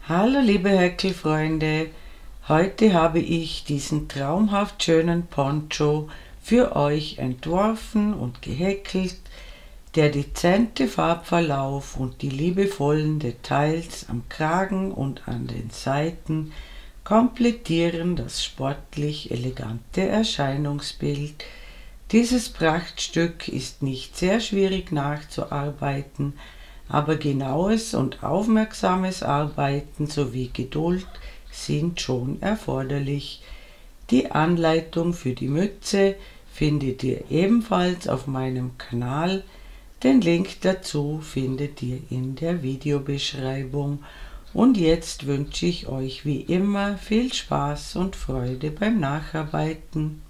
Hallo liebe Häkelfreunde, heute habe ich diesen traumhaft schönen Poncho für euch entworfen und gehäkelt. Der dezente Farbverlauf und die liebevollen Details am Kragen und an den Seiten komplettieren das sportlich elegante Erscheinungsbild. Dieses Prachtstück ist nicht sehr schwierig nachzuarbeiten, aber genaues und aufmerksames Arbeiten sowie Geduld sind schon erforderlich. Die Anleitung für die Mütze findet ihr ebenfalls auf meinem Kanal. Den Link dazu findet ihr in der Videobeschreibung. Und jetzt wünsche ich euch wie immer viel Spaß und Freude beim Nacharbeiten.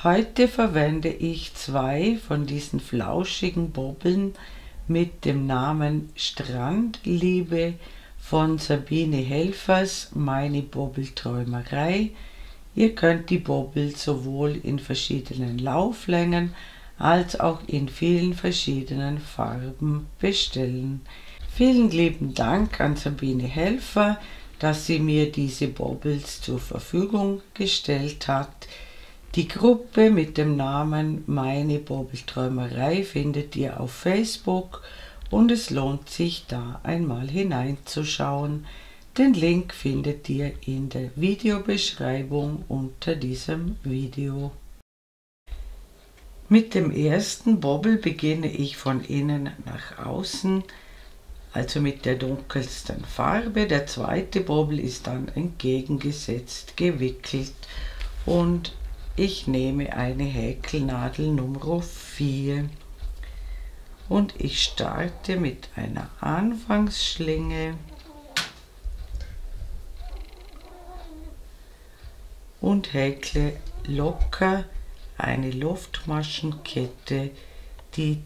Heute verwende ich zwei von diesen flauschigen Bobbeln mit dem Namen Strandliebe von Sabine Helfers, meine Bobbelträumerei. Ihr könnt die Bobbel sowohl in verschiedenen Lauflängen als auch in vielen verschiedenen Farben bestellen. Vielen lieben Dank an Sabine Helfer, dass sie mir diese Bobbels zur Verfügung gestellt hat. Die Gruppe mit dem Namen Meine Bobbelträumerei findet ihr auf Facebook und es lohnt sich, da einmal hineinzuschauen. Den Link findet ihr in der Videobeschreibung unter diesem Video. Mit dem ersten Bobbel beginne ich von innen nach außen, also mit der dunkelsten Farbe. Der zweite Bobbel ist dann entgegengesetzt gewickelt und ich nehme eine Häkelnadel Nummer 4 und ich starte mit einer Anfangsschlinge und häkle locker eine Luftmaschenkette, die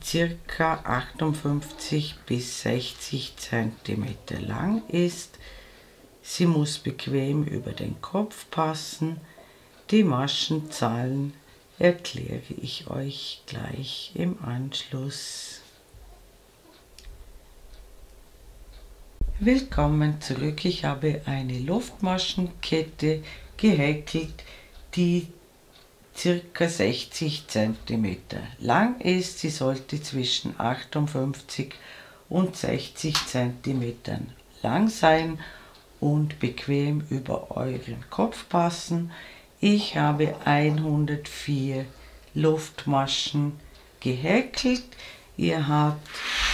ca. 58 bis 60 cm lang ist. Sie muss bequem über den Kopf passen. Die Maschenzahlen erkläre ich euch gleich im Anschluss. Willkommen zurück. Ich habe eine Luftmaschenkette gehäkelt, die ca. 60 cm lang ist. Sie sollte zwischen 58 und 60 cm lang sein und bequem über euren Kopf passen. Ich habe 104 Luftmaschen gehäkelt. Ihr habt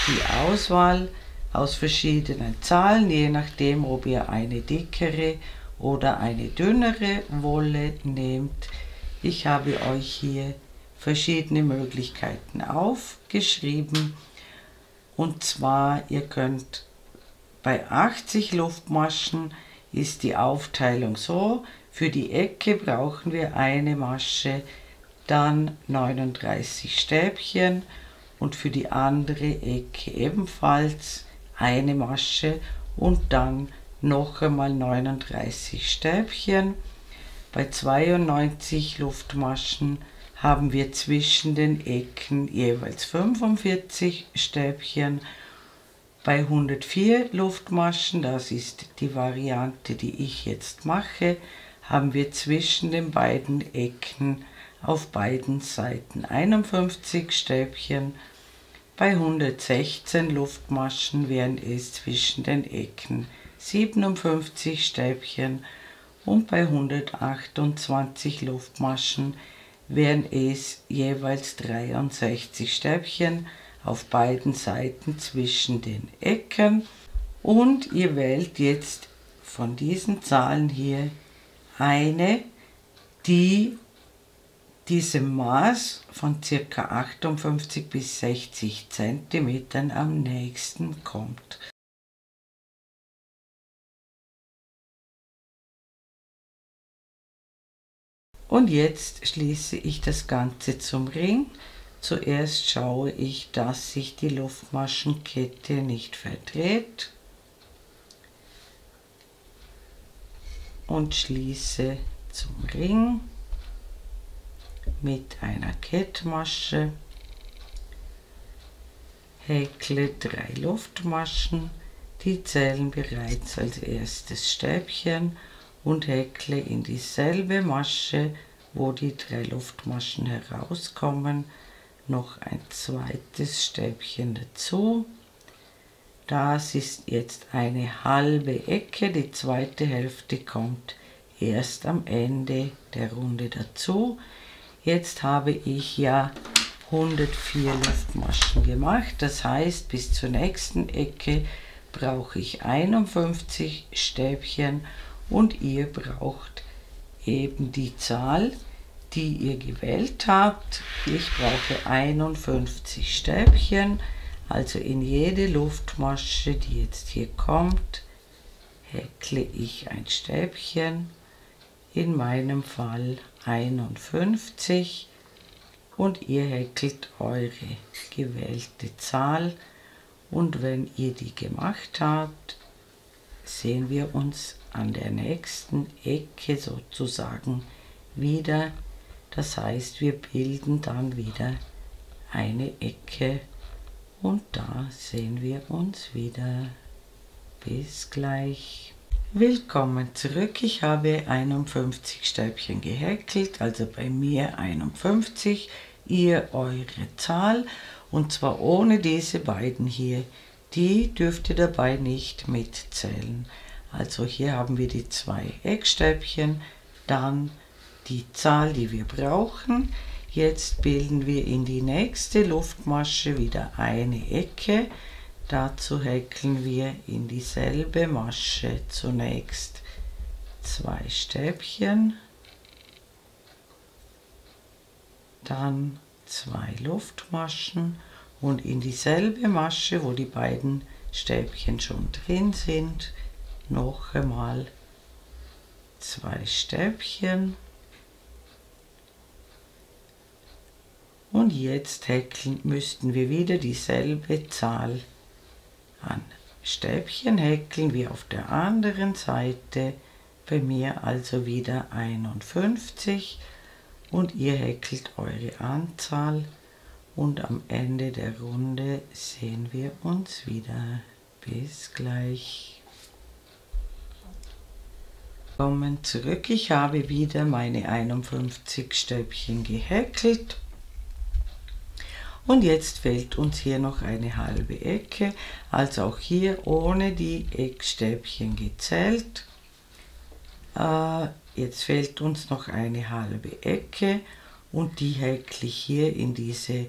die Auswahl aus verschiedenen Zahlen, je nachdem, ob ihr eine dickere oder eine dünnere Wolle nehmt. Ich habe euch hier verschiedene Möglichkeiten aufgeschrieben. Und zwar, ihr könnt bei 80 Luftmaschen ist die Aufteilung so: Für die Ecke brauchen wir eine Masche, dann 39 Stäbchen und für die andere Ecke ebenfalls eine Masche und dann noch einmal 39 Stäbchen. Bei 92 Luftmaschen haben wir zwischen den Ecken jeweils 45 Stäbchen. Bei 104 Luftmaschen, das ist die Variante, die ich jetzt mache, haben wir zwischen den beiden Ecken auf beiden Seiten 51 Stäbchen. Bei 116 Luftmaschen wären es zwischen den Ecken 57 Stäbchen und bei 128 Luftmaschen wären es jeweils 63 Stäbchen auf beiden Seiten zwischen den Ecken. Und ihr wählt jetzt von diesen Zahlen hier eine, die diesem Maß von ca. 58 bis 60 cm am nächsten kommt. Und jetzt schließe ich das Ganze zum Ring. Zuerst schaue ich, dass sich die Luftmaschenkette nicht verdreht und schließe zum Ring mit einer Kettmasche, häkle 3 Luftmaschen, die zählen bereits als erstes Stäbchen, und häkle in dieselbe Masche, wo die 3 Luftmaschen herauskommen, noch ein zweites Stäbchen dazu. Das ist jetzt eine halbe Ecke, die zweite Hälfte kommt erst am Ende der Runde dazu. Jetzt habe ich ja 104 Luftmaschen gemacht, das heißt, bis zur nächsten Ecke brauche ich 51 Stäbchen und ihr braucht eben die Zahl, die ihr gewählt habt. Ich brauche 51 Stäbchen, also in jede Luftmasche, die jetzt hier kommt, häkle ich ein Stäbchen, in meinem Fall 51, und ihr häkelt eure gewählte Zahl, und wenn ihr die gemacht habt, sehen wir uns an der nächsten Ecke sozusagen wieder. Das heißt, wir bilden dann wieder eine Ecke und da sehen wir uns wieder. Bis gleich. Willkommen zurück. Ich habe 51 Stäbchen gehäkelt, also bei mir 51, ihr eure Zahl, und zwar ohne diese beiden hier. Die dürft ihr dabei nicht mitzählen. Also hier haben wir die 2 Eckstäbchen, dann die Zahl, die wir brauchen. Jetzt bilden wir in die nächste Luftmasche wieder eine Ecke. Dazu häkeln wir in dieselbe Masche zunächst 2 Stäbchen, dann 2 Luftmaschen und in dieselbe Masche, wo die beiden Stäbchen schon drin sind, noch einmal 2 Stäbchen. Und jetzt müssten wir wieder dieselbe Zahl an Stäbchen häkeln wie auf der anderen Seite. Bei mir also wieder 51 und ihr häkelt eure Anzahl, und am Ende der Runde sehen wir uns wieder. Bis gleich. Willkommen zurück. Ich habe wieder meine 51 Stäbchen gehäkelt. Und jetzt fehlt uns hier noch eine halbe Ecke, also auch hier ohne die Eckstäbchen gezählt. Jetzt fehlt uns noch eine halbe Ecke und die häkle ich hier in diese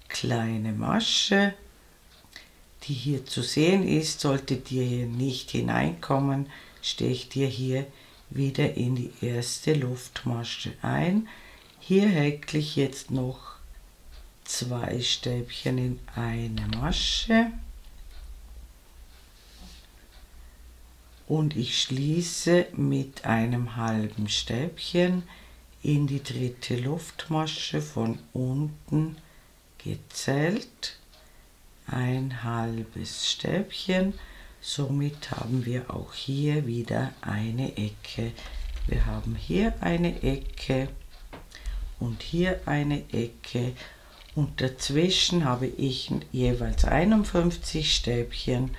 kleine Masche, die hier zu sehen ist. Solltet ihr hier nicht hineinkommen, stecht ihr hier wieder in die erste Luftmasche ein. Hier häkle ich jetzt noch 2 Stäbchen in eine Masche und ich schließe mit einem halben Stäbchen in die dritte Luftmasche von unten gezählt, ein halbes Stäbchen. Somit haben wir auch hier wieder eine Ecke. Wir haben hier eine Ecke und hier eine Ecke. Und dazwischen habe ich jeweils 51 Stäbchen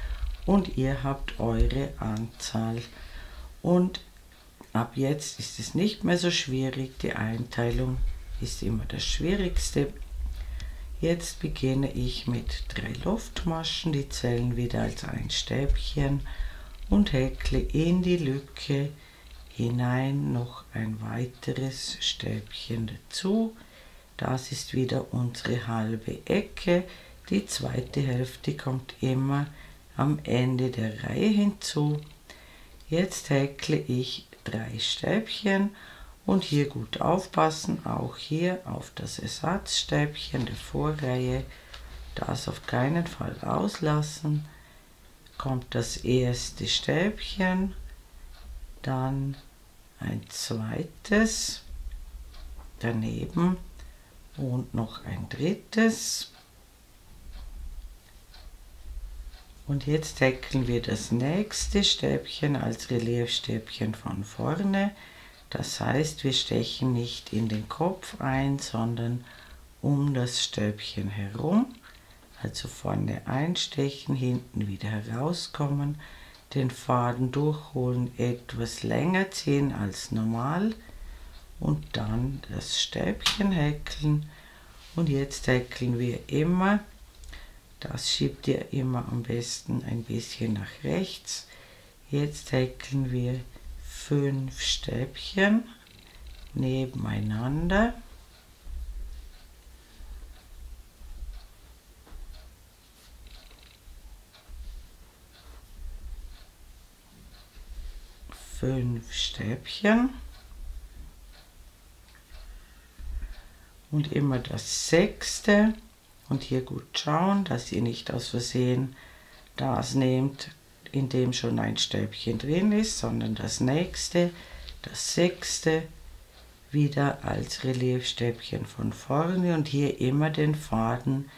und ihr habt eure Anzahl. Und ab jetzt ist es nicht mehr so schwierig, die Einteilung ist immer das Schwierigste. Jetzt beginne ich mit 3 Luftmaschen, die zählen wieder als ein Stäbchen, und häkle in die Lücke hinein noch ein weiteres Stäbchen dazu. Das ist wieder unsere halbe Ecke. Die zweite Hälfte kommt immer am Ende der Reihe hinzu. Jetzt häkle ich 3 Stäbchen und hier gut aufpassen, auch hier auf das Ersatzstäbchen der Vorreihe, das auf keinen Fall auslassen. Kommt das erste Stäbchen, dann ein zweites daneben und noch ein drittes. Und jetzt häkeln wir das nächste Stäbchen als Reliefstäbchen von vorne. Das heißt, wir stechen nicht in den Kopf ein, sondern um das Stäbchen herum. Also vorne einstechen, hinten wieder herauskommen, den Faden durchholen, etwas länger ziehen als normal und dann das Stäbchen häkeln. Und jetzt häkeln wir immer, das schiebt ihr immer am besten ein bisschen nach rechts. Jetzt häkeln wir 5 Stäbchen nebeneinander. Stäbchen und immer das 6. und hier gut schauen, dass ihr nicht aus Versehen das nehmt, in dem schon ein Stäbchen drin ist, sondern das nächste, das 6. wieder als Reliefstäbchen von vorne und hier immer den Faden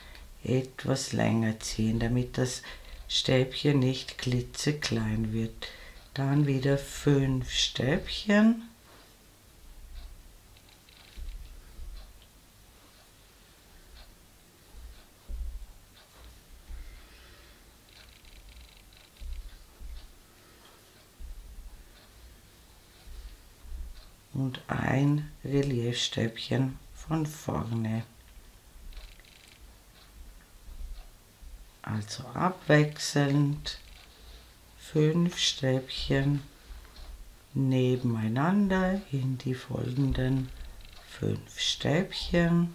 etwas länger ziehen, damit das Stäbchen nicht klitzeklein wird. Dann wieder 5 Stäbchen. Und ein Reliefstäbchen von vorne. Also abwechselnd 5 Stäbchen nebeneinander in die folgenden 5 Stäbchen.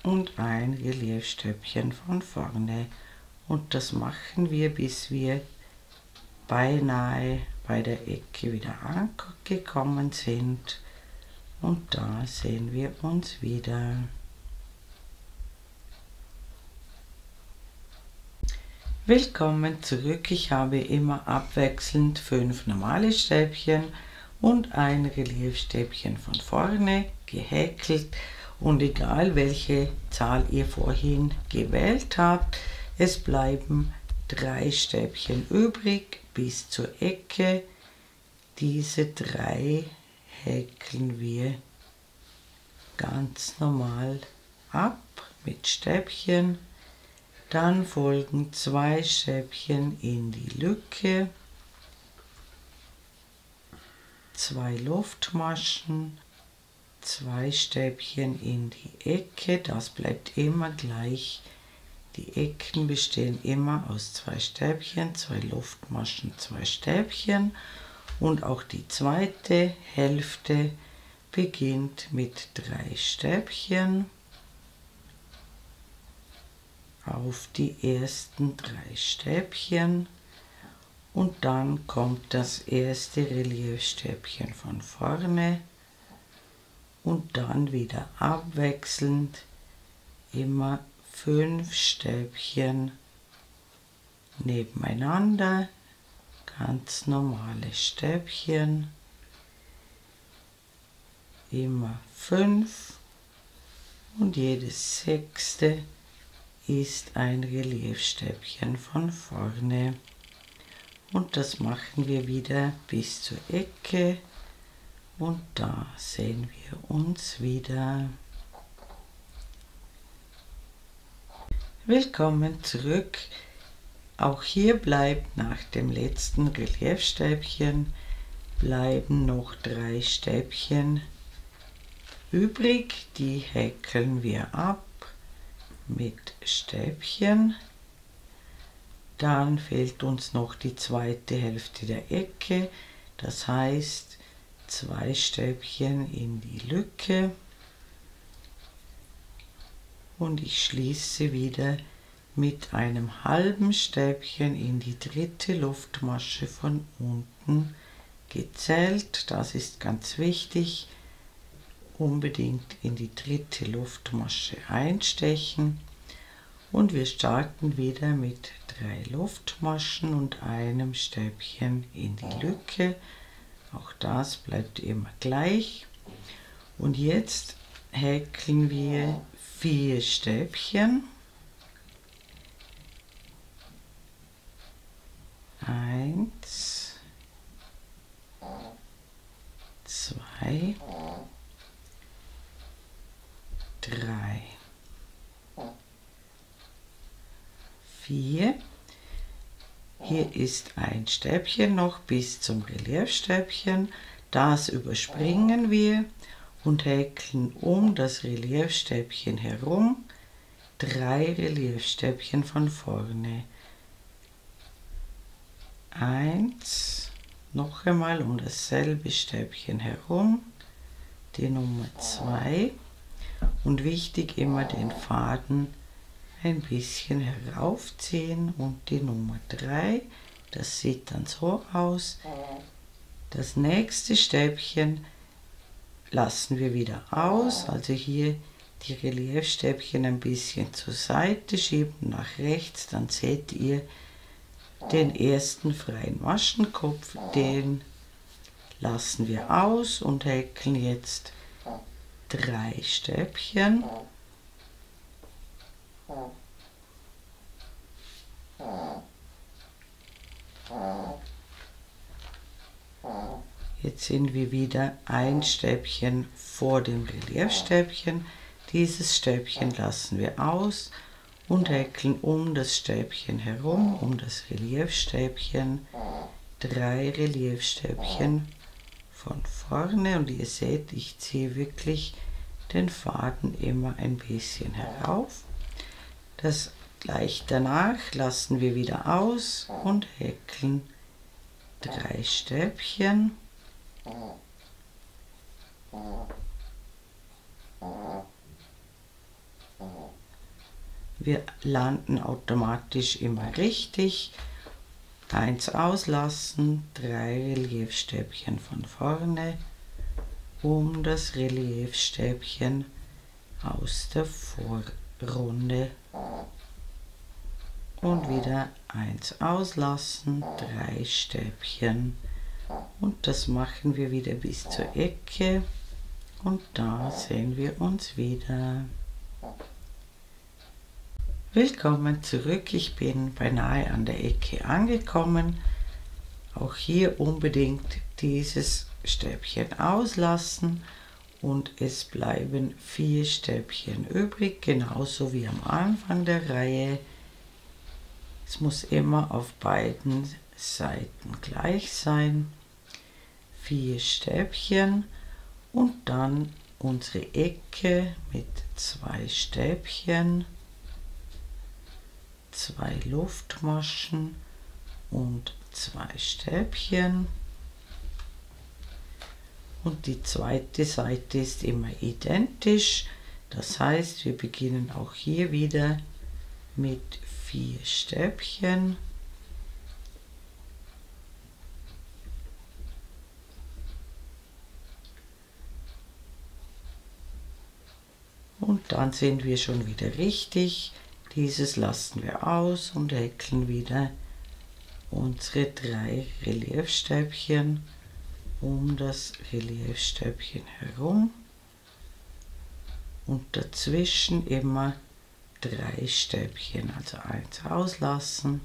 Und ein Reliefstäbchen von vorne. Und das machen wir, bis wir beinahe bei der Ecke wieder angekommen sind. Und da sehen wir uns wieder. Willkommen zurück. Ich habe immer abwechselnd 5 normale Stäbchen und ein Reliefstäbchen von vorne gehäkelt. Und egal welche Zahl ihr vorhin gewählt habt, es bleiben 3 Stäbchen übrig bis zur Ecke. Diese 3 häkeln wir ganz normal ab mit Stäbchen. Dann folgen 2 Stäbchen in die Lücke, 2 Luftmaschen, 2 Stäbchen in die Ecke, das bleibt immer gleich. Die Ecken bestehen immer aus 2 Stäbchen, 2 Luftmaschen, 2 Stäbchen und auch die zweite Hälfte beginnt mit 3 Stäbchen auf die ersten 3 Stäbchen und dann kommt das erste Reliefstäbchen von vorne und dann wieder abwechselnd immer 5 Stäbchen nebeneinander, ganz normale Stäbchen, immer 5 und jedes 6. ist ein Reliefstäbchen von vorne und das machen wir wieder bis zur Ecke und da sehen wir uns wieder. Willkommen zurück. Auch hier bleibt nach dem letzten Reliefstäbchen bleiben noch 3 Stäbchen übrig, die häkeln wir ab mit Stäbchen. Dann fehlt uns noch die zweite Hälfte der Ecke, das heißt 2 Stäbchen in die Lücke und ich schließe wieder mit einem halben Stäbchen in die dritte Luftmasche von unten gezählt. Das ist ganz wichtig. Unbedingt in die dritte Luftmasche einstechen und wir starten wieder mit 3 Luftmaschen und einem Stäbchen in die Lücke. Auch das bleibt immer gleich. Und jetzt häkeln wir 4 Stäbchen. 1, 2, 3, 4. Hier ist ein Stäbchen noch bis zum Reliefstäbchen. Das überspringen wir und häkeln um das Reliefstäbchen herum 3 Reliefstäbchen von vorne. 1, noch einmal um dasselbe Stäbchen herum, die Nummer 2 und wichtig immer den Faden ein bisschen heraufziehen und die Nummer 3, das sieht dann so aus. Das nächste Stäbchen lassen wir wieder aus, also hier die Reliefstäbchen ein bisschen zur Seite schieben, nach rechts, dann seht ihr den ersten freien Maschenkopf, den lassen wir aus und häkeln jetzt 3 Stäbchen. Jetzt sind wir wieder ein Stäbchen vor dem Reliefstäbchen. Dieses Stäbchen lassen wir aus und häkeln um das Stäbchen herum, um das Reliefstäbchen, 3 Reliefstäbchen von vorne und ihr seht, ich ziehe wirklich den Faden immer ein bisschen herauf. Das gleich danach lassen wir wieder aus und häkeln 3 Stäbchen. Wir landen automatisch immer richtig. 1 auslassen, 3 Reliefstäbchen von vorne, um das Reliefstäbchen aus der Vorrunde und wieder 1 auslassen, 3 Stäbchen und das machen wir wieder bis zur Ecke und da sehen wir uns wieder. Willkommen zurück, ich bin beinahe an der Ecke angekommen. Auch hier unbedingt dieses Stäbchen auslassen und es bleiben 4 Stäbchen übrig, genauso wie am Anfang der Reihe. Es muss immer auf beiden Seiten gleich sein. 4 Stäbchen und dann unsere Ecke mit 2 Stäbchen. 2 Luftmaschen und 2 Stäbchen und die zweite Seite ist immer identisch, das heißt wir beginnen auch hier wieder mit 4 Stäbchen und dann sind wir schon wieder richtig. Dieses lassen wir aus und häkeln wieder unsere 3 Reliefstäbchen um das Reliefstäbchen herum und dazwischen immer 3 Stäbchen, also 1 auslassen,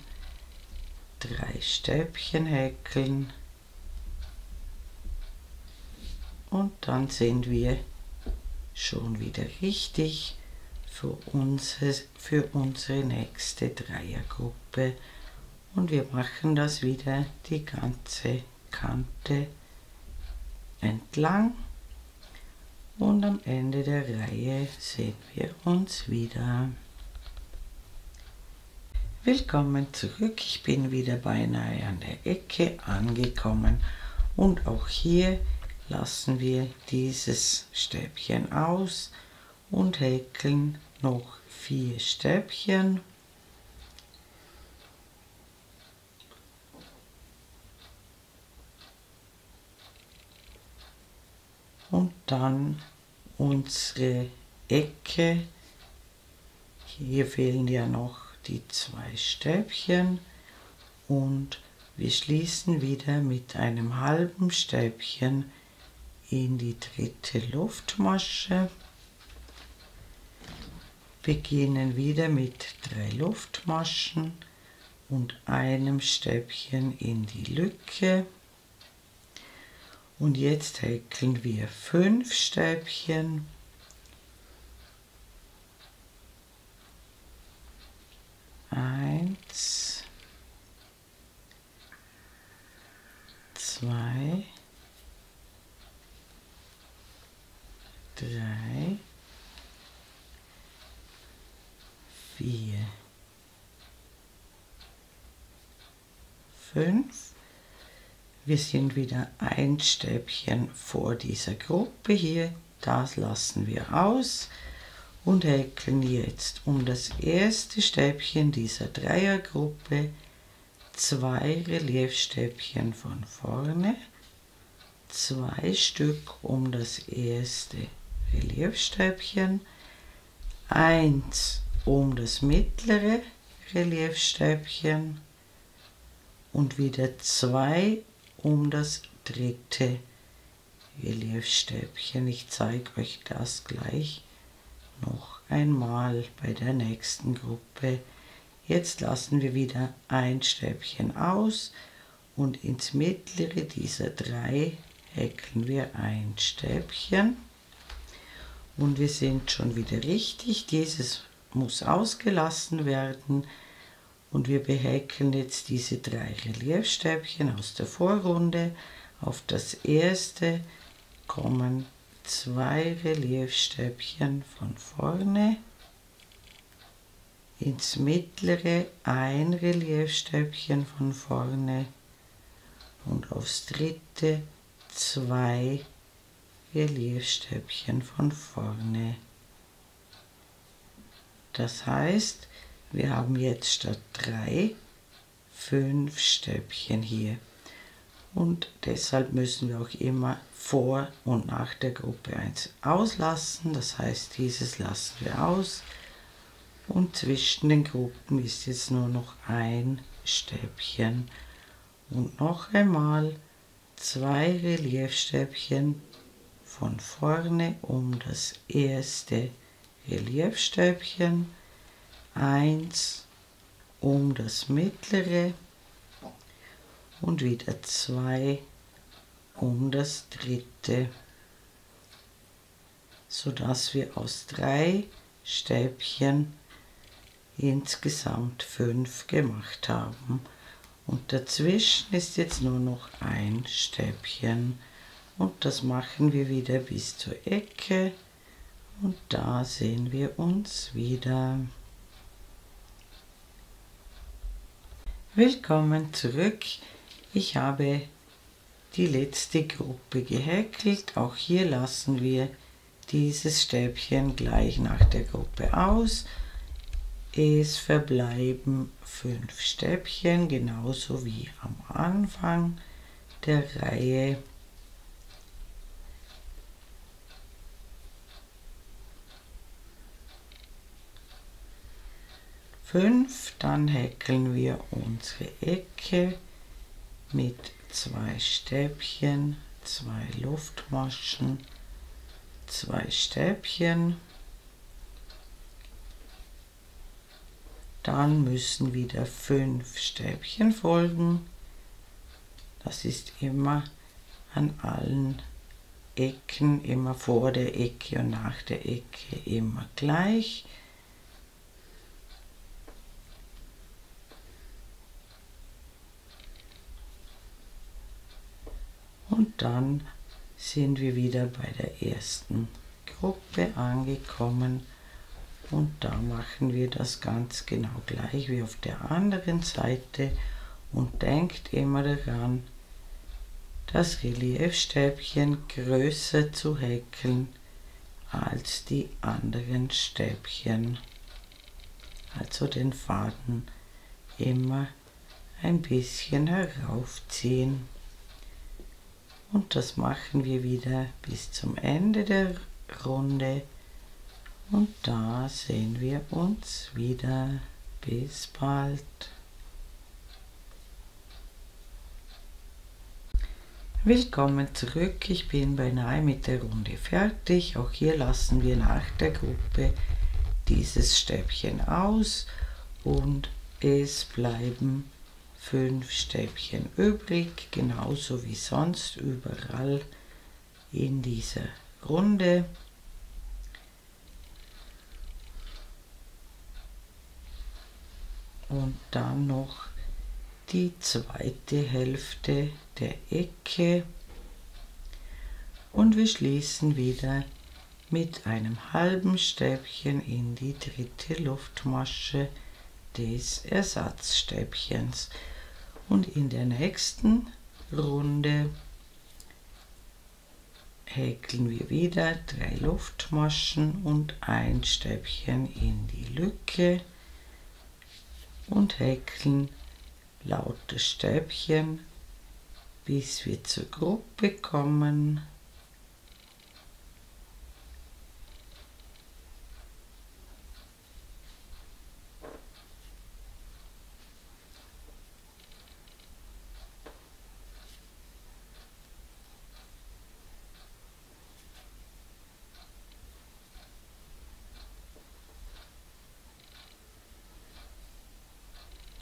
3 Stäbchen häkeln und dann sind wir schon wieder richtig für unsere nächste Dreiergruppe und wir machen das wieder die ganze Kante entlang und am Ende der Reihe sehen wir uns wieder. Willkommen zurück, ich bin wieder beinahe an der Ecke angekommen und auch hier lassen wir dieses Stäbchen aus und häkeln noch 4 Stäbchen. Und dann unsere Ecke, hier fehlen ja noch die 2 Stäbchen und wir schließen wieder mit einem halben Stäbchen in die 3. Luftmasche, beginnen wieder mit 3 Luftmaschen und einem Stäbchen in die Lücke. Und jetzt häkeln wir 5 Stäbchen. 1, 2, 3, 4, 5. Wir sind wieder ein Stäbchen vor dieser Gruppe hier, das lassen wir aus und häkeln jetzt um das erste Stäbchen dieser Dreiergruppe 2 Reliefstäbchen von vorne, 2 Stück um das erste Reliefstäbchen, 1 um das mittlere Reliefstäbchen und wieder 2 um das 3. Reliefstäbchen. Ich zeige euch das gleich noch einmal bei der nächsten Gruppe. Jetzt lassen wir wieder ein Stäbchen aus und ins mittlere dieser 3 häkeln wir ein Stäbchen. Und wir sind schon wieder richtig, dieses muss ausgelassen werden. Und wir behäkeln jetzt diese 3 Reliefstäbchen aus der Vorrunde. Auf das erste kommen 2 Reliefstäbchen von vorne, ins mittlere ein Reliefstäbchen von vorne und aufs 3. 2 Reliefstäbchen von vorne. Das heißt, wir haben jetzt statt 3 5 Stäbchen hier. Und deshalb müssen wir auch immer vor und nach der Gruppe 1 auslassen. Das heißt, dieses lassen wir aus. Und zwischen den Gruppen ist jetzt nur noch ein Stäbchen. Und noch einmal 2 Reliefstäbchen von vorne um das erste Reliefstäbchen, 1 um das mittlere und wieder 2 um das 3., sodass wir aus 3 Stäbchen insgesamt 5 gemacht haben. Und dazwischen ist jetzt nur noch ein Stäbchen. Und das machen wir wieder bis zur Ecke. Und da sehen wir uns wieder. Willkommen zurück. Ich habe die letzte Gruppe gehäkelt. Auch hier lassen wir dieses Stäbchen gleich nach der Gruppe aus. Es verbleiben 5 Stäbchen, genauso wie am Anfang der Reihe. Dann häkeln wir unsere Ecke mit 2 Stäbchen, 2 Luftmaschen, 2 Stäbchen. Dann müssen wieder 5 Stäbchen folgen. Das ist immer an allen Ecken, immer vor der Ecke und nach der Ecke immer gleich. Und dann sind wir wieder bei der ersten Gruppe angekommen Und da machen wir das ganz genau gleich wie auf der anderen Seite und denkt immer daran, das Reliefstäbchen größer zu häkeln als die anderen Stäbchen. Also den Faden immer ein bisschen heraufziehen. Und das machen wir wieder bis zum Ende der Runde. Und da sehen wir uns wieder. Bis bald. Willkommen zurück, ich bin beinahe mit der Runde fertig. Auch hier lassen wir nach der Gruppe dieses Stäbchen aus und es bleiben 5 Stäbchen übrig, genauso wie sonst überall in dieser Runde. Und dann noch die zweite Hälfte der Ecke und wir schließen wieder mit einem halben Stäbchen in die dritte Luftmasche des Ersatzstäbchens. Und in der nächsten Runde häkeln wir wieder 3 Luftmaschen und ein Stäbchen in die Lücke und häkeln lauter Stäbchen, bis wir zur Gruppe kommen.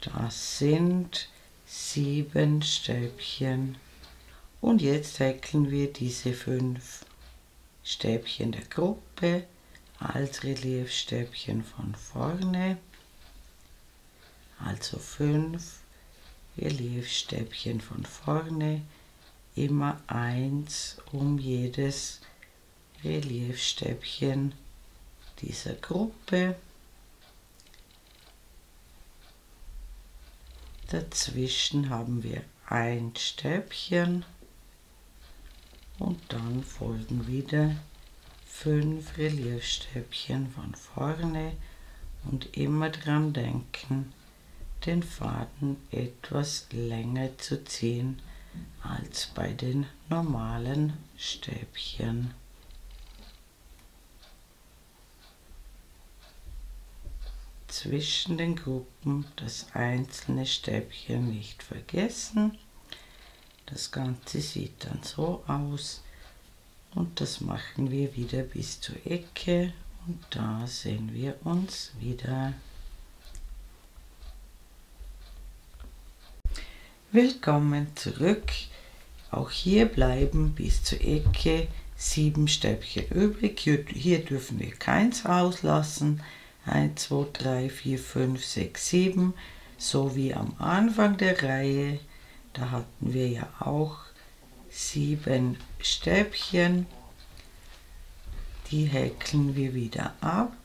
Das sind 7 Stäbchen. Und jetzt häkeln wir diese 5 Stäbchen der Gruppe als Reliefstäbchen von vorne. Also 5 Reliefstäbchen von vorne, immer 1 um jedes Reliefstäbchen dieser Gruppe. Dazwischen haben wir ein Stäbchen und dann folgen wieder 5 Reliefstäbchen von vorne und immer dran denken, den Faden etwas länger zu ziehen als bei den normalen Stäbchen. Zwischen den Gruppen das einzelne Stäbchen nicht vergessen. Das Ganze sieht dann so aus und das machen wir wieder bis zur Ecke und da sehen wir uns wieder. Willkommen zurück. Auch hier bleiben bis zur Ecke 7 Stäbchen übrig. Hier dürfen wir keins auslassen. 1, 2, 3, 4, 5, 6, 7, so wie am Anfang der Reihe, da hatten wir ja auch 7 Stäbchen, die häkeln wir wieder ab.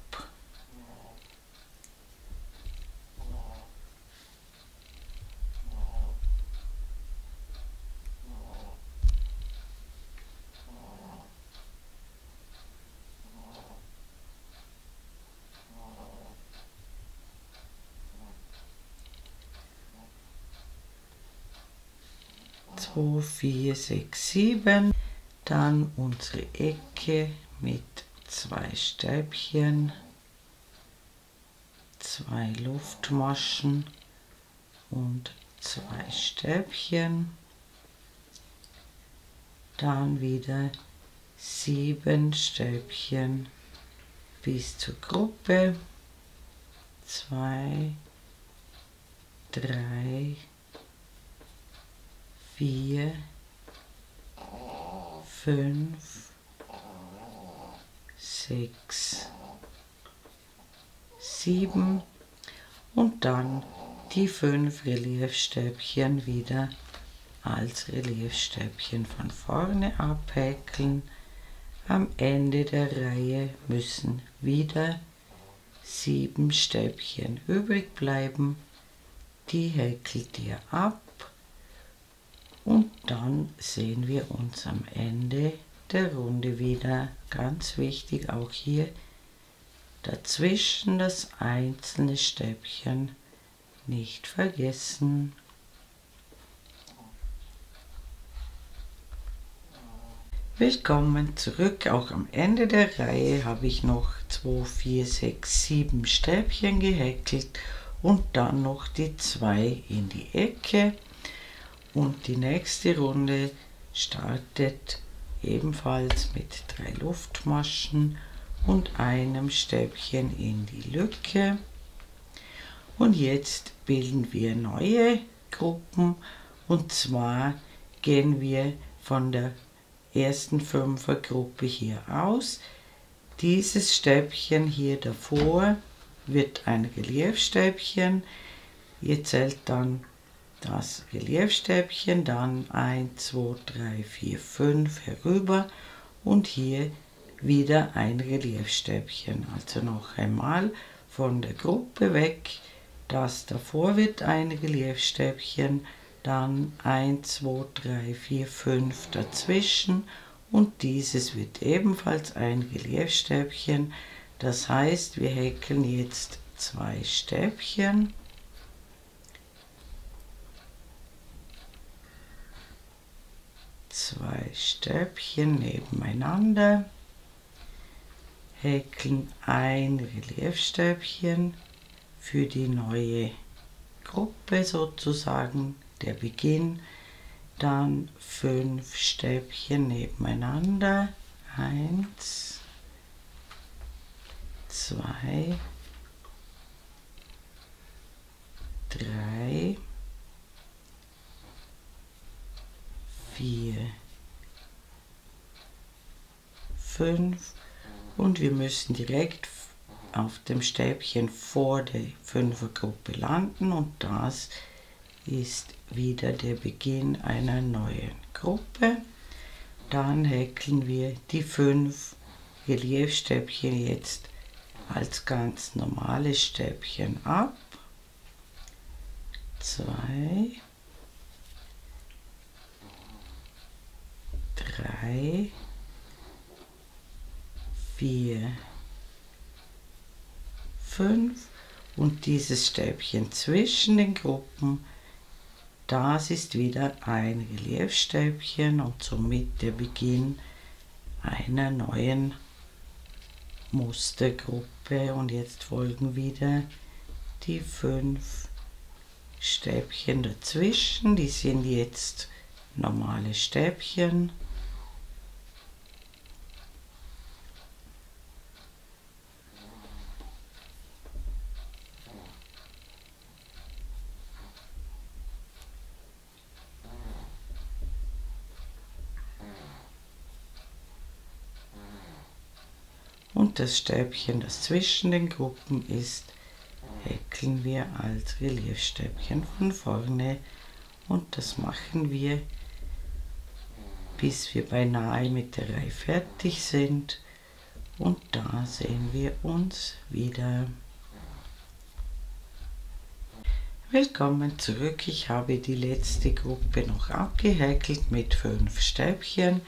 So 4, 6, 7, dann unsere Ecke mit 2 Stäbchen, 2 Luftmaschen und 2 Stäbchen, dann wieder 7 Stäbchen bis zur Gruppe, 2, 3, 4, 5, 6, 7 und dann die 5 Reliefstäbchen wieder als Reliefstäbchen von vorne abhäkeln. Am Ende der Reihe müssen wieder 7 Stäbchen übrig bleiben. Die häkelt ihr ab und dann sehen wir uns am Ende der Runde wieder. Ganz wichtig auch hier dazwischen das einzelne Stäbchen nicht vergessen. Willkommen zurück. Auch am Ende der Reihe habe ich noch 2, 4, 6, 7 Stäbchen gehäkelt und dann noch die 2 in die Ecke. Und die nächste Runde startet ebenfalls mit 3 Luftmaschen und einem Stäbchen in die Lücke. Und jetzt bilden wir neue Gruppen, und zwar gehen wir von der ersten 5er Gruppe hier aus. Dieses Stäbchen hier davor wird ein Reliefstäbchen. Ihr zählt dann das Reliefstäbchen, dann 1, 2, 3, 4, 5 herüber und hier wieder ein Reliefstäbchen. Also noch einmal von der Gruppe weg. Das davor wird ein Reliefstäbchen, dann 1, 2, 3, 4, 5 dazwischen und dieses wird ebenfalls ein Reliefstäbchen. Das heißt, wir häkeln jetzt 2 Stäbchen. Zwei Stäbchen nebeneinander, häkeln ein Reliefstäbchen für die neue Gruppe sozusagen, der Beginn, dann 5 Stäbchen nebeneinander, 1, 2, 3, 4, 5 und wir müssen direkt auf dem Stäbchen vor der 5er Gruppe landen und das ist wieder der Beginn einer neuen Gruppe. Dann häkeln wir die 5 Reliefstäbchen jetzt als ganz normale Stäbchen ab. 2, 3, 4, 5 und dieses Stäbchen zwischen den Gruppen, das ist wieder ein Reliefstäbchen und somit der Beginn einer neuen Mustergruppe. Und jetzt folgen wieder die 5 Stäbchen dazwischen, die sind jetzt normale Stäbchen. Und das Stäbchen, das zwischen den Gruppen ist, häkeln wir als Reliefstäbchen von vorne und das machen wir, bis wir beinahe mit der Reihe fertig sind und da sehen wir uns wieder. Willkommen zurück, ich habe die letzte Gruppe noch abgehäkelt mit 5 Stäbchen.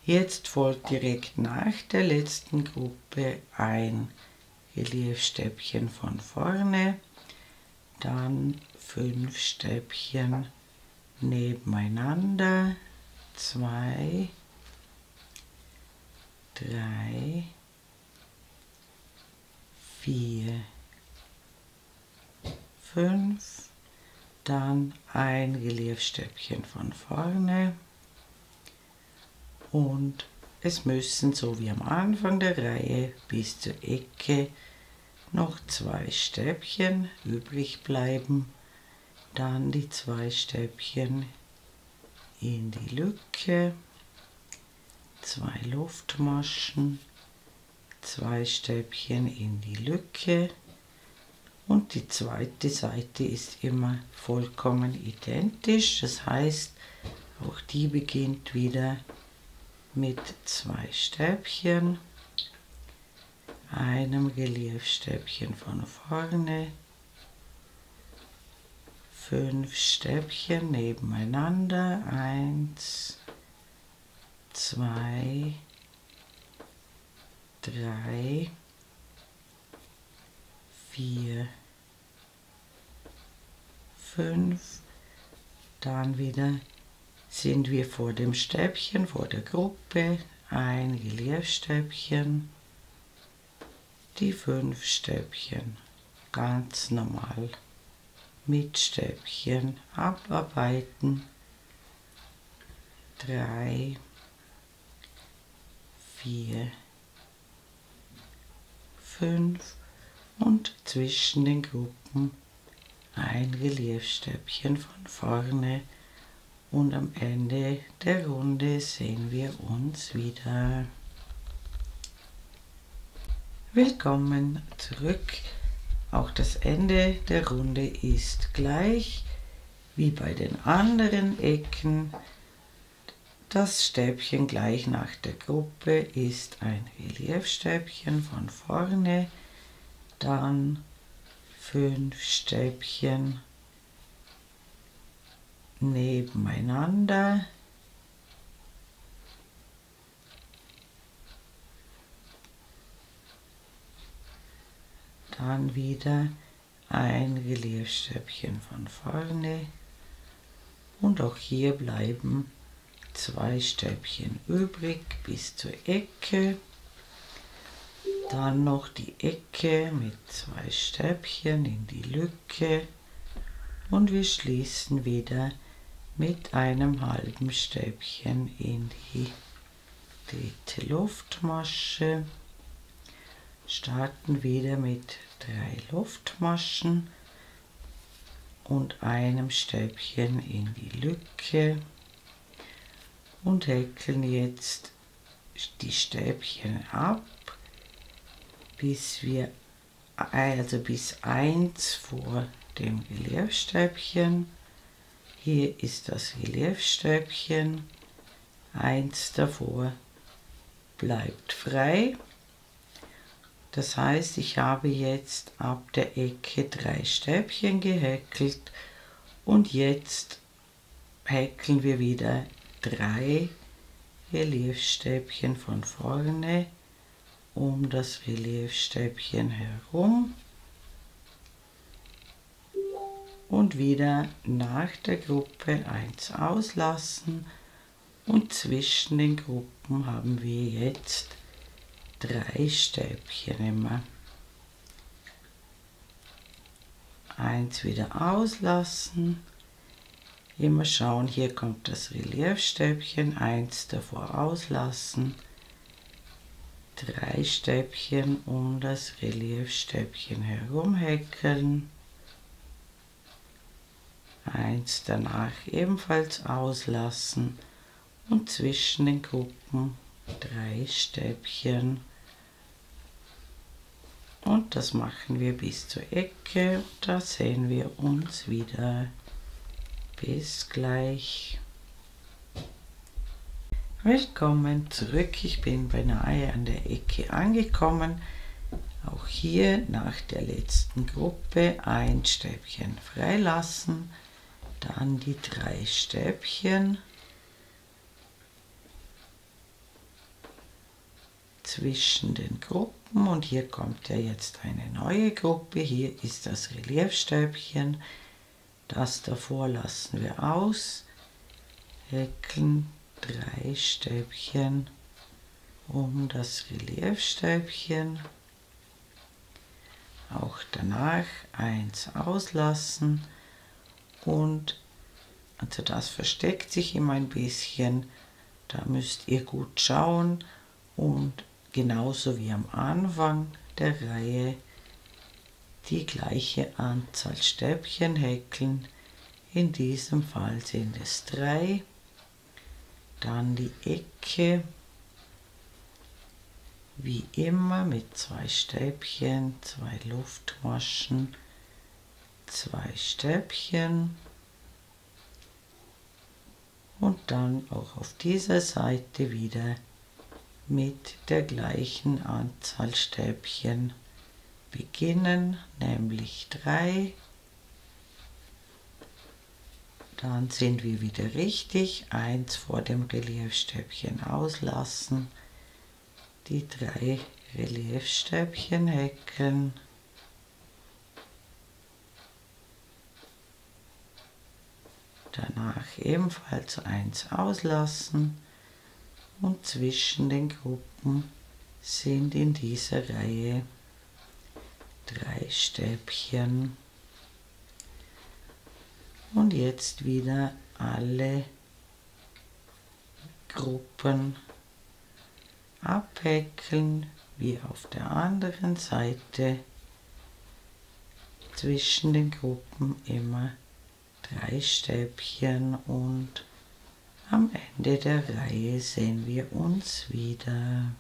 Jetzt folgt direkt nach der letzten Gruppe ein Reliefstäbchen von vorne, dann 5 Stäbchen nebeneinander, 2, 3, 4, 5, dann ein Reliefstäbchen von vorne. Und es müssen, so wie am Anfang der Reihe, bis zur Ecke noch 2 Stäbchen übrig bleiben. Dann die 2 Stäbchen in die Lücke, 2 Luftmaschen, 2 Stäbchen in die Lücke und die zweite Seite ist immer vollkommen identisch. Das heißt, auch die beginnt wieder mit 2 Stäbchen, einem Reliefstäbchen von vorne, 5 Stäbchen nebeneinander, 1, 2, 3, 4, 5, dann wieder sind wir vor dem Stäbchen, vor der Gruppe, ein Reliefstäbchen, die 5 Stäbchen, ganz normal mit Stäbchen abarbeiten, 3, 4, 5 und zwischen den Gruppen ein Reliefstäbchen von vorne und am Ende der Runde sehen wir uns wieder. Willkommen zurück. Auch das Ende der Runde ist gleich wie bei den anderen Ecken. Das Stäbchen gleich nach der Gruppe ist ein Reliefstäbchen von vorne, dann 5 Stäbchen nebeneinander, dann wieder ein Reliefstäbchen von vorne und auch hier bleiben 2 Stäbchen übrig bis zur Ecke. Dann noch die Ecke mit 2 Stäbchen in die Lücke und wir schließen wieder mit einem halben Stäbchen in die dritte Luftmasche. Starten wieder mit 3 Luftmaschen und einem Stäbchen in die Lücke und häkeln jetzt die Stäbchen ab, bis 1 vor dem Reliefstäbchen. Hier ist das Reliefstäbchen, 1 davor bleibt frei. Das heißt, ich habe jetzt ab der Ecke 3 Stäbchen gehäkelt und jetzt häkeln wir wieder 3 Reliefstäbchen von vorne um das Reliefstäbchen herum und wieder nach der Gruppe 1 auslassen und zwischen den Gruppen haben wir jetzt 3 Stäbchen immer. 1 wieder auslassen, immer schauen, hier kommt das Reliefstäbchen, 1 davor auslassen, 3 Stäbchen um das Reliefstäbchen herum häkeln, 1 danach ebenfalls auslassen und zwischen den Gruppen 3 Stäbchen. Und das machen wir bis zur Ecke. Da sehen wir uns wieder. Bis gleich. Willkommen zurück. Ich bin beinahe an der Ecke angekommen. Auch hier nach der letzten Gruppe ein Stäbchen freilassen. Dann die 3 Stäbchen zwischen den Gruppen und hier kommt ja jetzt eine neue Gruppe. Hier ist das Reliefstäbchen, das davor lassen wir aus, häkeln 3 Stäbchen um das Reliefstäbchen, auch danach 1 auslassen und also das versteckt sich immer ein bisschen, da müsst ihr gut schauen und genauso wie am Anfang der Reihe die gleiche Anzahl Stäbchen häkeln. In diesem Fall sind es 3. Dann die Ecke, wie immer mit 2 Stäbchen, 2 Luftmaschen, 2 Stäbchen und dann auch auf dieser Seite wieder mit der gleichen Anzahl Stäbchen beginnen, nämlich 3. Dann sind wir wieder richtig, 1 vor dem Reliefstäbchen auslassen, die 3 Reliefstäbchen häkeln, danach ebenfalls 1 auslassen und zwischen den Gruppen sind in dieser Reihe 3 Stäbchen. Und jetzt wieder alle Gruppen abhäkeln, wie auf der anderen Seite. Zwischen den Gruppen immer 3 Stäbchen und am Ende der Reihe sehen wir uns wieder.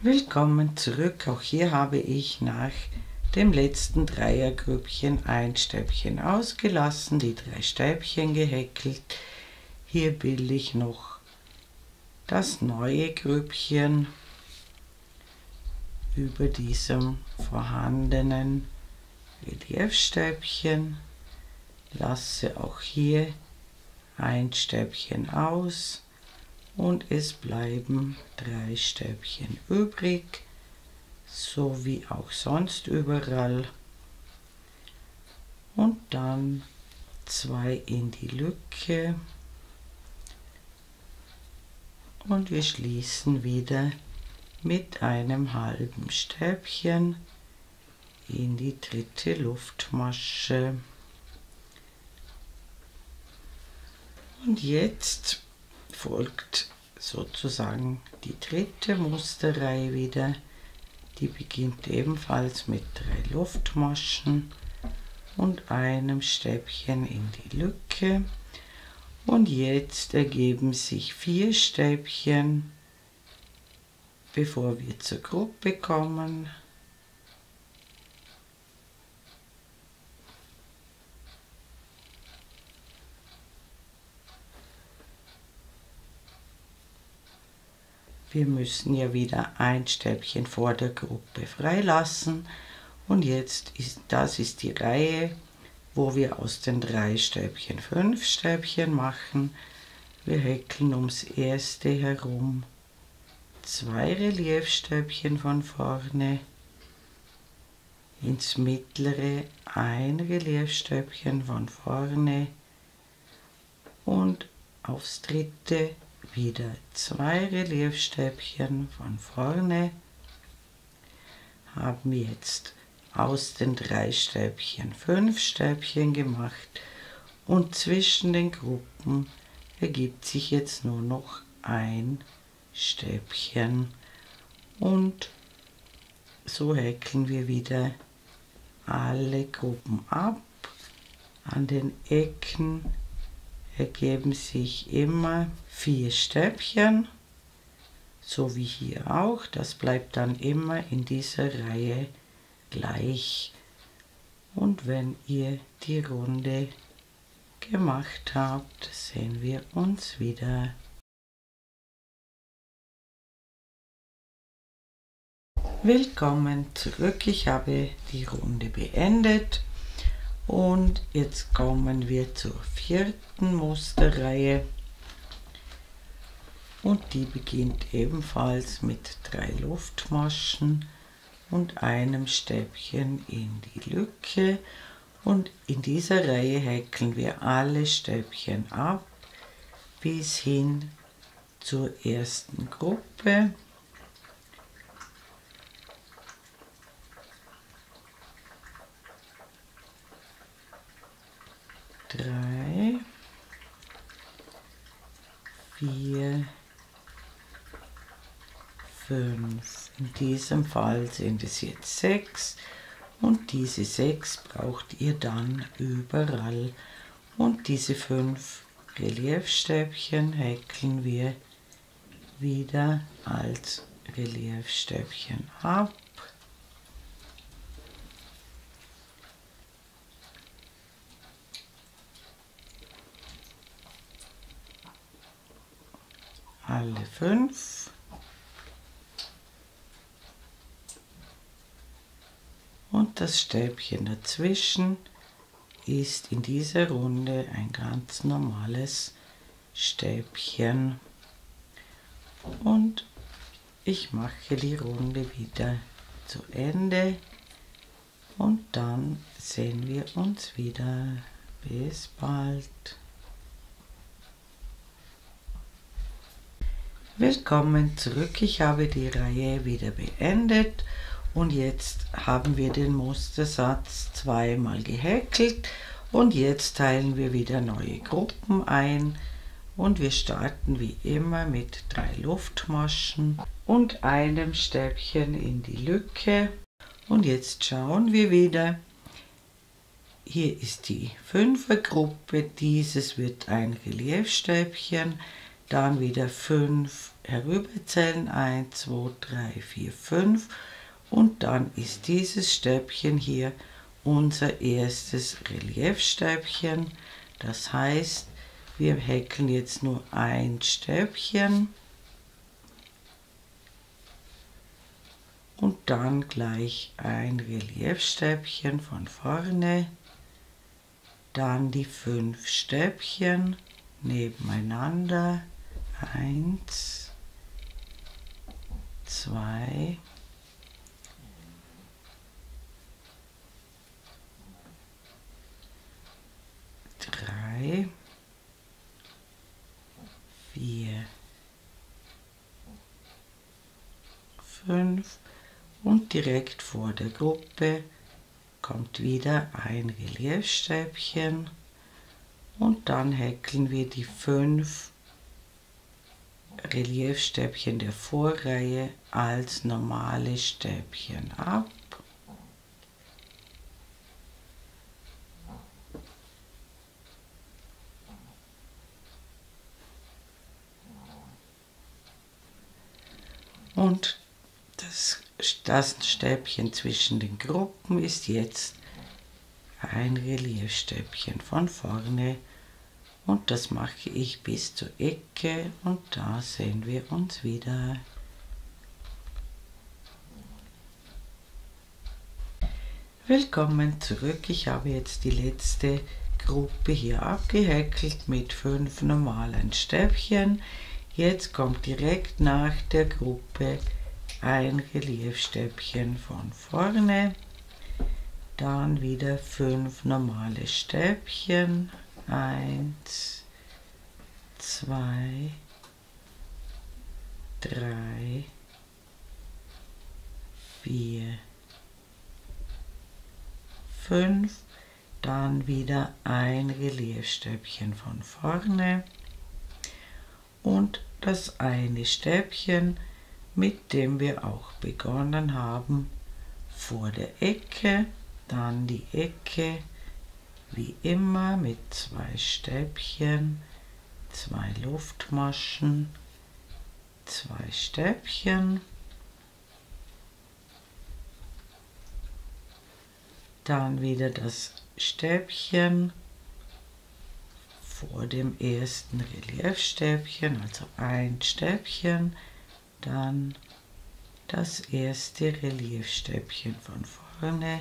Willkommen zurück. Auch hier habe ich nach dem letzten Dreiergrüppchen ein Stäbchen ausgelassen, die 3 Stäbchen gehäkelt. Hier bilde ich noch das neue Grüppchen über diesem vorhandenen Reliefstäbchen. Lasse auch hier ein Stäbchen aus und es bleiben 3 Stäbchen übrig, so wie auch sonst überall. Und dann 2 in die Lücke und wir schließen wieder mit einem halben Stäbchen in die dritte Luftmasche. Und jetzt folgt sozusagen die dritte Musterreihe wieder. Die beginnt ebenfalls mit 3 Luftmaschen und einem Stäbchen in die Lücke. Und jetzt ergeben sich 4 Stäbchen, bevor wir zur Gruppe kommen. Wir müssen ja wieder ein Stäbchen vor der Gruppe freilassen und jetzt ist die Reihe, wo wir aus den 3 Stäbchen 5 Stäbchen machen. Wir häkeln ums erste herum 2 Reliefstäbchen von vorne, ins mittlere ein Reliefstäbchen von vorne und aufs dritte wieder 2 Reliefstäbchen von vorne. Haben wir jetzt aus den 3 Stäbchen 5 Stäbchen gemacht und zwischen den Gruppen ergibt sich jetzt nur noch ein Stäbchen und so häkeln wir wieder alle Gruppen ab. An den Ecken ergeben sich immer 4 Stäbchen, so wie hier auch. Das bleibt dann immer in dieser Reihe gleich. Und wenn ihr die Runde gemacht habt, sehen wir uns wieder. Willkommen zurück. Ich habe die Runde beendet. Und jetzt kommen wir zur 4. Musterreihe und die beginnt ebenfalls mit 3 Luftmaschen und einem Stäbchen in die Lücke und in dieser Reihe häkeln wir alle Stäbchen ab bis hin zur ersten Gruppe. Drei, 4, 5. In diesem Fall sind es jetzt 6 und diese 6 braucht ihr dann überall. Und diese 5 Reliefstäbchen häkeln wir wieder als Reliefstäbchen ab. alle 5 und das Stäbchen dazwischen ist in dieser Runde ein ganz normales Stäbchen und ich mache die Runde wieder zu Ende und dann sehen wir uns wieder. Bis bald. Willkommen zurück. Ich habe die Reihe wieder beendet und jetzt haben wir den Mustersatz zweimal gehäkelt und jetzt teilen wir wieder neue Gruppen ein und wir starten wie immer mit 3 Luftmaschen und einem Stäbchen in die Lücke und jetzt schauen wir wieder. Hier ist die 5er Gruppe, dieses wird ein Reliefstäbchen, dann wieder 5 herüberzählen, 1, 2, 3, 4, 5 und dann ist dieses Stäbchen hier unser erstes Reliefstäbchen. Das heißt, wir häkeln jetzt nur ein Stäbchen und dann gleich ein Reliefstäbchen von vorne. Dann die 5 Stäbchen nebeneinander, 1, 2, 3, 4, 5 und direkt vor der Gruppe kommt wieder ein Reliefstäbchen und dann häkeln wir die 5 Reliefstäbchen der Vorreihe als normale Stäbchen ab. Und das Stäbchen zwischen den Gruppen ist jetzt ein Reliefstäbchen von vorne und das mache ich bis zur Ecke und da sehen wir uns wieder. Willkommen zurück. Ich habe jetzt die letzte Gruppe hier abgehäkelt mit 5 normalen Stäbchen. Jetzt kommt direkt nach der Gruppe ein Reliefstäbchen von vorne, dann wieder 5 normale Stäbchen, 1, 2, 3, 4, 5, dann wieder ein Reliefstäbchen von vorne und das eine Stäbchen, mit dem wir auch begonnen haben, vor der Ecke, dann die Ecke, wie immer mit 2 Stäbchen, 2 Luftmaschen, 2 Stäbchen, dann wieder das Stäbchen vor dem ersten Reliefstäbchen, also ein Stäbchen, dann das erste Reliefstäbchen von vorne,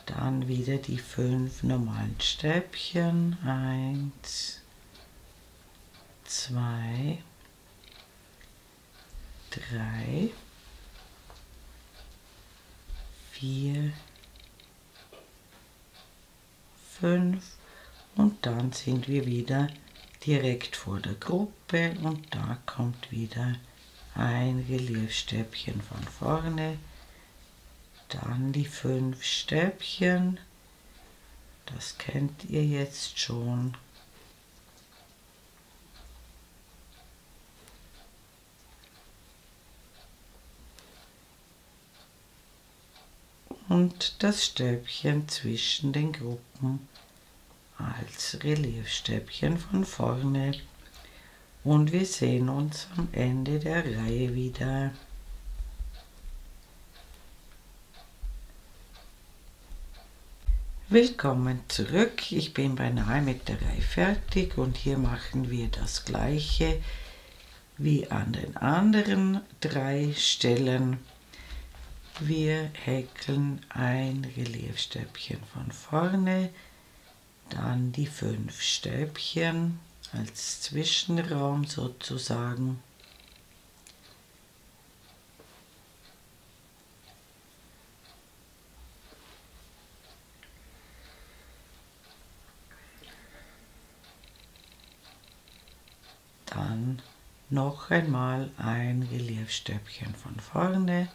dann wieder die 5 normalen Stäbchen, 1, 2, 3, 4, 5 und dann sind wir wieder direkt vor der Gruppe und da kommt wieder ein Reliefstäbchen von vorne, dann die 5 Stäbchen, das kennt ihr jetzt schon. Und das Stäbchen zwischen den Gruppen als Reliefstäbchen von vorne. Und wir sehen uns am Ende der Reihe wieder. Willkommen zurück. Ich bin beinahe mit der Reihe fertig und hier machen wir das gleiche wie an den anderen 3 Stellen. Wir häkeln ein Reliefstäbchen von vorne, dann die 5 Stäbchen als Zwischenraum sozusagen. Dann noch einmal ein Reliefstäbchen von vorne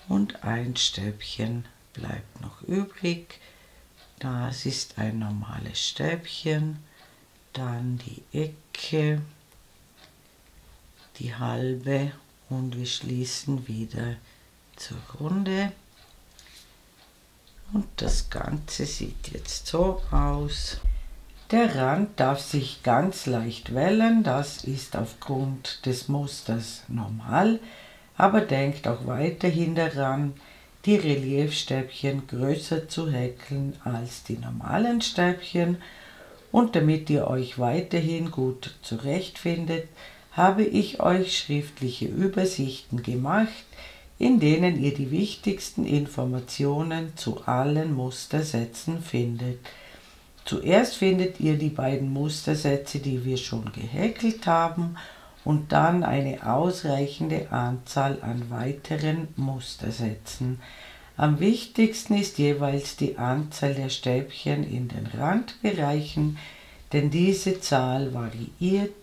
und ein Stäbchen bleibt noch übrig. Das ist ein normales Stäbchen, dann die Ecke, die halbe und wir schließen wieder zur Runde. Und das Ganze sieht jetzt so aus. Der Rand darf sich ganz leicht wellen, das ist aufgrund des Musters normal, aber denkt auch weiterhin daran, die Reliefstäbchen größer zu häkeln als die normalen Stäbchen, und damit ihr euch weiterhin gut zurechtfindet, habe ich euch schriftliche Übersichten gemacht, in denen ihr die wichtigsten Informationen zu allen Mustersätzen findet. Zuerst findet ihr die beiden Mustersätze, die wir schon gehäkelt haben, und dann eine ausreichende Anzahl an weiteren Mustersätzen. Am wichtigsten ist jeweils die Anzahl der Stäbchen in den Randbereichen, denn diese Zahl variiert,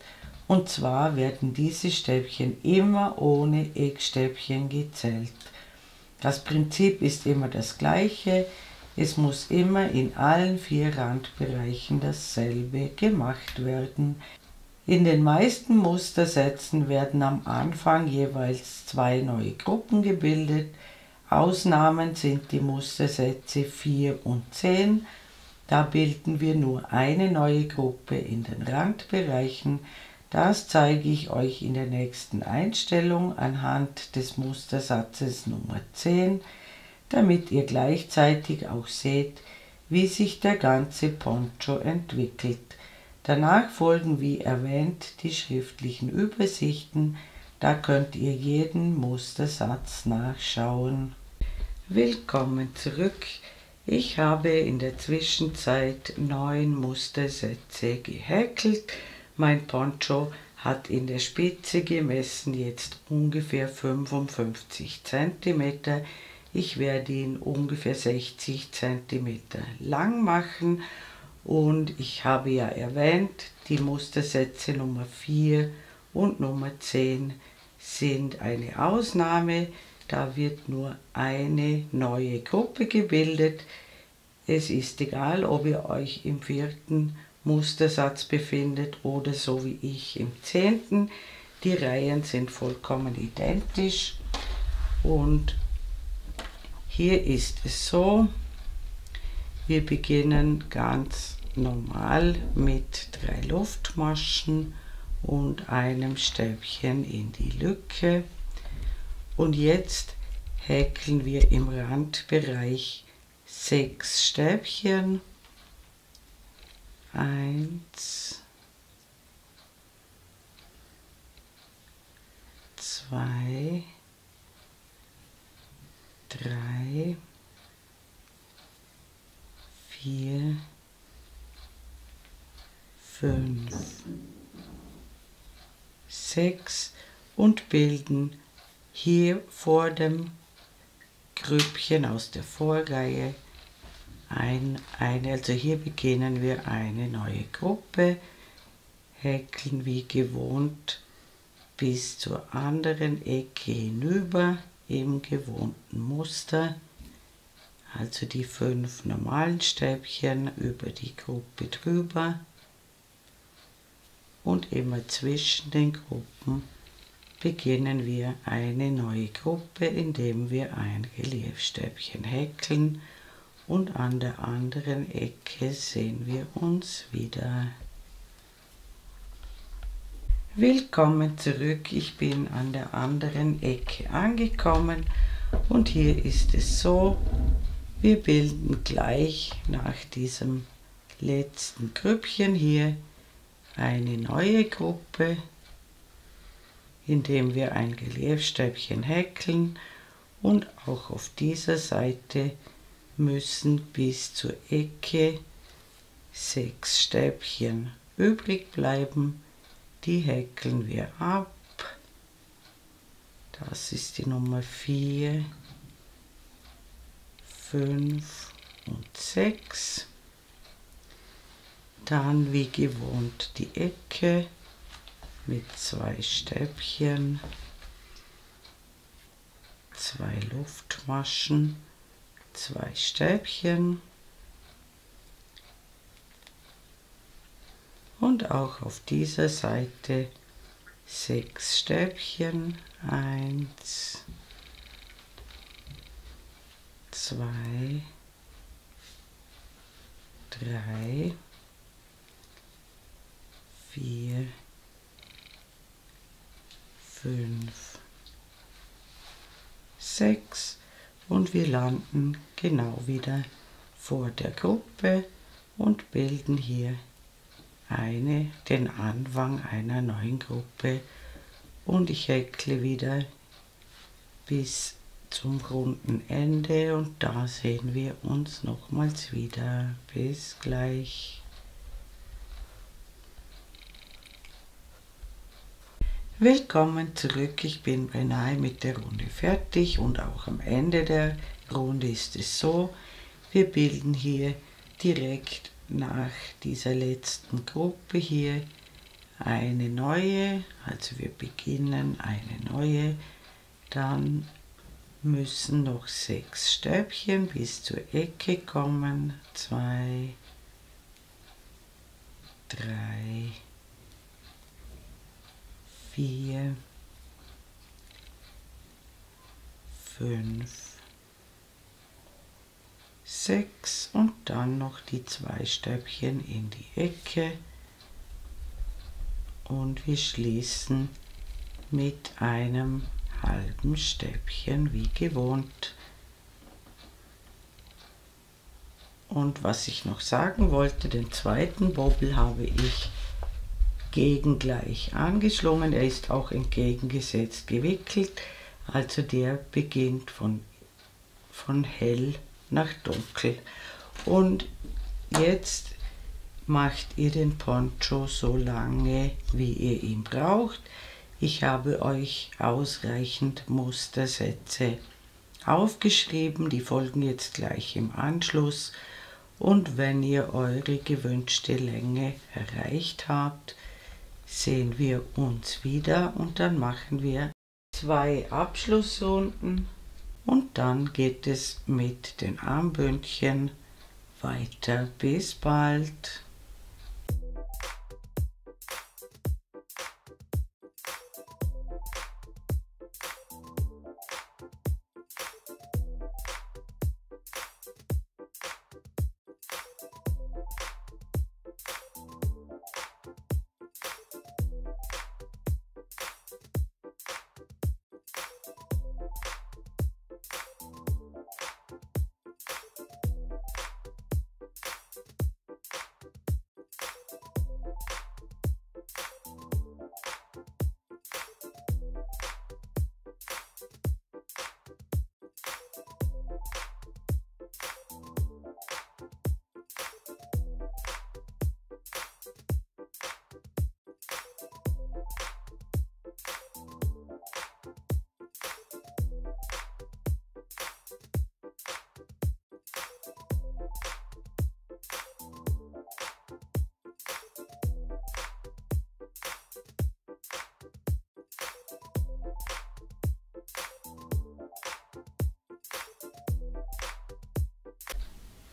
und zwar werden diese Stäbchen immer ohne Eckstäbchen gezählt. Das Prinzip ist immer das gleiche, es muss immer in allen 4 Randbereichen dasselbe gemacht werden. In den meisten Mustersätzen werden am Anfang jeweils 2 neue Gruppen gebildet. Ausnahmen sind die Mustersätze 4 und 10. Da bilden wir nur eine neue Gruppe in den Randbereichen. Das zeige ich euch in der nächsten Einstellung anhand des Mustersatzes Nummer 10, damit ihr gleichzeitig auch seht, wie sich der ganze Poncho entwickelt. Danach folgen wie erwähnt die schriftlichen Übersichten, da könnt ihr jeden Mustersatz nachschauen. Willkommen zurück. Ich habe in der Zwischenzeit 9 Mustersätze gehäkelt. Mein Poncho hat in der Spitze gemessen jetzt ungefähr 55 cm. Ich werde ihn ungefähr 60 cm lang machen. Und ich habe ja erwähnt, die Mustersätze Nummer 4 und Nummer 10 sind eine Ausnahme. Da wird nur eine neue Gruppe gebildet. Es ist egal, ob ihr euch im 4. Mustersatz befindet oder so wie ich im 10. Die Reihen sind vollkommen identisch. Und hier ist es so, wir beginnen ganz normal mit 3 Luftmaschen und einem Stäbchen in die Lücke. Und jetzt häkeln wir im Randbereich 6 Stäbchen. 1, 2, 3, 4, 5, 6 und bilden hier vor dem Grüppchen aus der Vorreihe also hier beginnen wir eine neue Gruppe, häkeln wie gewohnt bis zur anderen Ecke hinüber im gewohnten Muster. Also die 5 normalen Stäbchen über die Gruppe drüber und immer zwischen den Gruppen beginnen wir eine neue Gruppe, indem wir ein Reliefstäbchen häkeln, und an der anderen Ecke sehen wir uns wieder. Willkommen zurück, ich bin an der anderen Ecke angekommen und hier ist es so, wir bilden gleich nach diesem letzten Grüppchen hier eine neue Gruppe indem wir ein Reliefstäbchen häkeln, und auch auf dieser Seite müssen bis zur Ecke 6 Stäbchen übrig bleiben. Die häkeln wir ab. Das ist die Nummer 4, 5 und 6. Dann wie gewohnt die Ecke mit 2 Stäbchen, 2 Luftmaschen, 2 Stäbchen und auch auf dieser Seite 6 Stäbchen, 1, 2, 3, 4, 5, 6 und wir landen genau wieder vor der Gruppe und bilden hier den Anfang einer neuen Gruppe, und ich häkle wieder bis zum runden Ende und da sehen wir uns nochmals wieder. Bis gleich. Willkommen zurück, ich bin beinahe mit der Runde fertig und auch am Ende der Runde ist es so, wir bilden hier direkt nach dieser letzten Gruppe hier eine neue, also wir beginnen eine neue, dann müssen noch 6 Stäbchen bis zur Ecke kommen, 2, 3, 4, 5, 6 und dann noch die 2 Stäbchen in die Ecke und wir schließen mit einem halben Stäbchen wie gewohnt. Und was ich noch sagen wollte, den zweiten Bobbel habe ich gegengleich angeschlungen, er ist auch entgegengesetzt gewickelt, also der beginnt von hell nach dunkel. Und jetzt macht ihr den Poncho so lange, wie ihr ihn braucht. Ich habe euch ausreichend Mustersätze aufgeschrieben, die folgen jetzt gleich im Anschluss. Und wenn ihr eure gewünschte Länge erreicht habt, sehen wir uns wieder und dann machen wir 2 Abschlussrunden und dann geht es mit den Armbündchen weiter. Bis bald!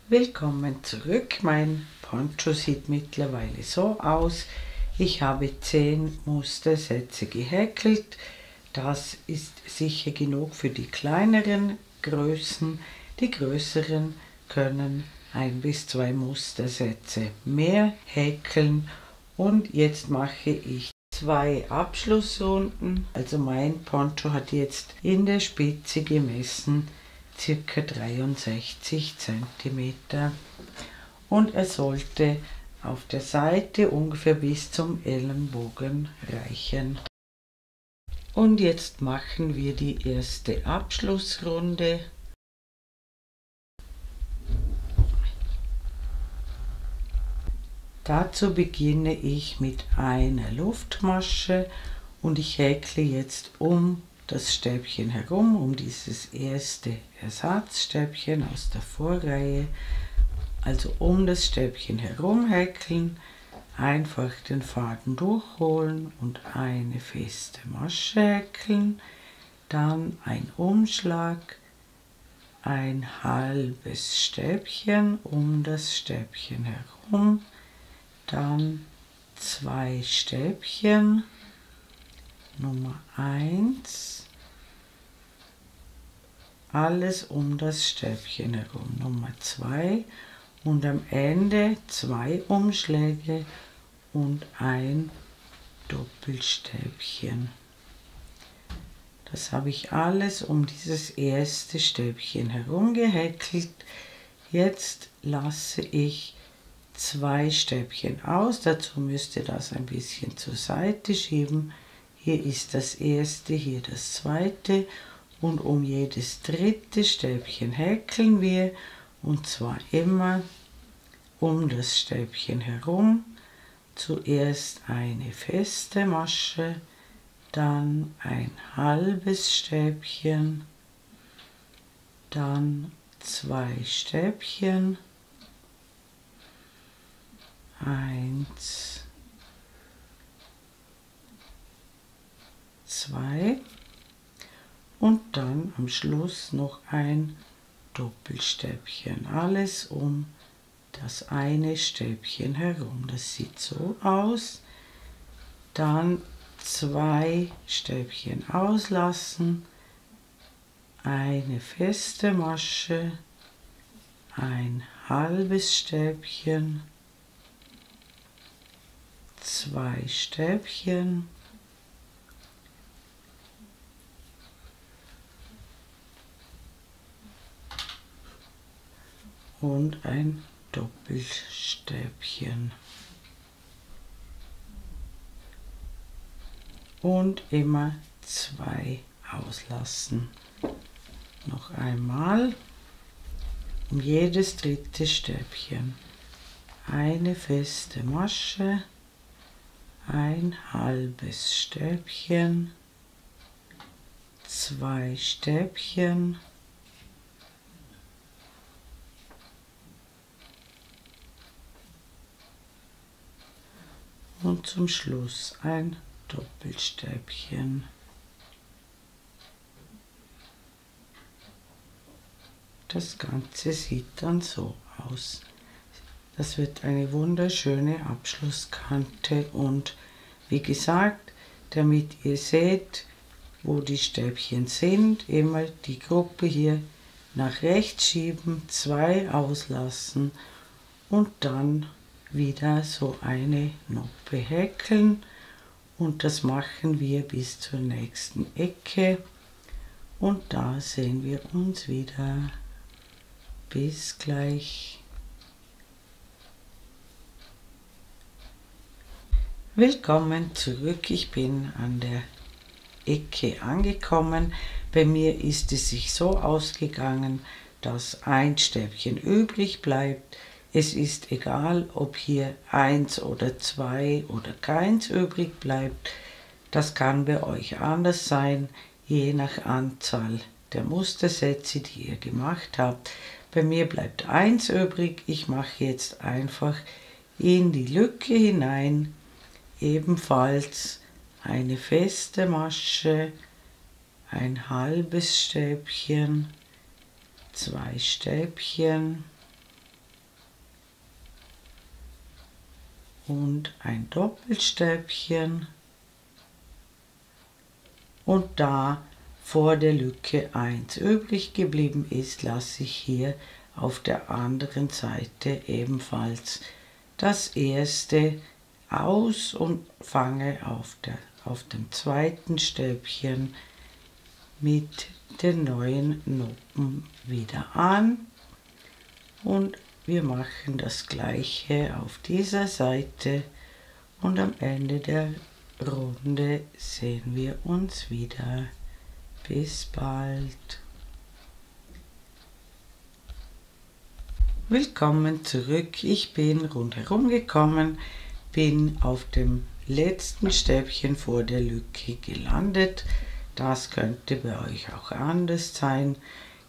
Willkommen zurück. Mein Poncho sieht mittlerweile so aus. Ich habe 10 Mustersätze gehäkelt. Das ist sicher genug für die kleineren Größen. Die größeren können 1 bis 2 Mustersätze mehr häkeln. Und jetzt mache ich 2 Abschlussrunden. Also mein Poncho hat jetzt in der Spitze gemessen ca. 63 cm und er sollte auf der Seite ungefähr bis zum Ellenbogen reichen. Und jetzt machen wir die erste Abschlussrunde. Dazu beginne ich mit einer Luftmasche und ich häkle jetzt um das Stäbchen herum, um dieses erste Ersatzstäbchen aus der Vorreihe, also um das Stäbchen herum häkeln, einfach den Faden durchholen und eine feste Masche häkeln, dann ein Umschlag, ein halbes Stäbchen um das Stäbchen herum, dann 2 Stäbchen, Nummer 1, alles um das Stäbchen herum, Nummer 2 und am Ende 2 Umschläge und ein Doppelstäbchen. Das habe ich alles um dieses erste Stäbchen herum gehäkelt. Jetzt lasse ich 2 Stäbchen aus, dazu müsst ihr das ein bisschen zur Seite schieben. Hier ist das erste, hier das zweite und um jedes dritte Stäbchen häkeln wir und zwar immer um das Stäbchen herum. Zuerst eine feste Masche, dann ein halbes Stäbchen, dann 2 Stäbchen, 1, 2 und dann am Schluss noch ein Doppelstäbchen. Alles um das eine Stäbchen herum. Das sieht so aus. Dann 2 Stäbchen auslassen, eine feste Masche, ein halbes Stäbchen, 2 Stäbchen, und ein Doppelstäbchen. Und immer 2 auslassen. Noch einmal um jedes dritte Stäbchen. Eine feste Masche, ein halbes Stäbchen, 2 Stäbchen, und zum Schluss ein Doppelstäbchen. Das Ganze sieht dann so aus. Das wird eine wunderschöne Abschlusskante und wie gesagt, damit ihr seht, wo die Stäbchen sind, immer die Gruppe hier nach rechts schieben, 2 auslassen und dann wieder so eine Noppe häkeln und das machen wir bis zur nächsten Ecke und da sehen wir uns wieder. Bis gleich. Willkommen zurück, ich bin an der Ecke angekommen. Bei mir ist es sich so ausgegangen, dass ein Stäbchen übrig bleibt. Es ist egal, ob hier 1 oder 2 oder keins übrig bleibt. Das kann bei euch anders sein, je nach Anzahl der Mustersätze, die ihr gemacht habt. Bei mir bleibt 1 übrig. Ich mache jetzt einfach in die Lücke hinein ebenfalls eine feste Masche, ein halbes Stäbchen, 2 Stäbchen und ein Doppelstäbchen und da vor der Lücke 1 übrig geblieben ist, lasse ich hier auf der anderen Seite ebenfalls das erste aus und fange auf dem zweiten Stäbchen mit den neuen Noppen wieder an und wir machen das gleiche auf dieser Seite und am Ende der Runde sehen wir uns wieder. Bis bald. Willkommen zurück. Ich bin rundherum gekommen, bin auf dem letzten Stäbchen vor der Lücke gelandet. Das könnte bei euch auch anders sein.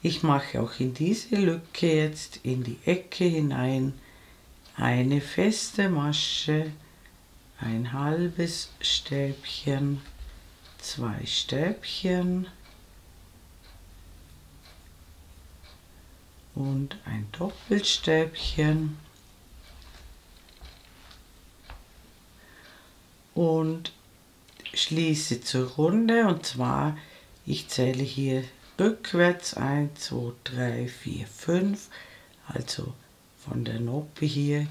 Ich mache auch in diese Lücke jetzt in die Ecke hinein eine feste Masche, ein halbes Stäbchen, 2 Stäbchen und ein Doppelstäbchen und schließe zur Runde, und zwar, ich zähle hier rückwärts 1, 2, 3, 4, 5, also von der Noppe hier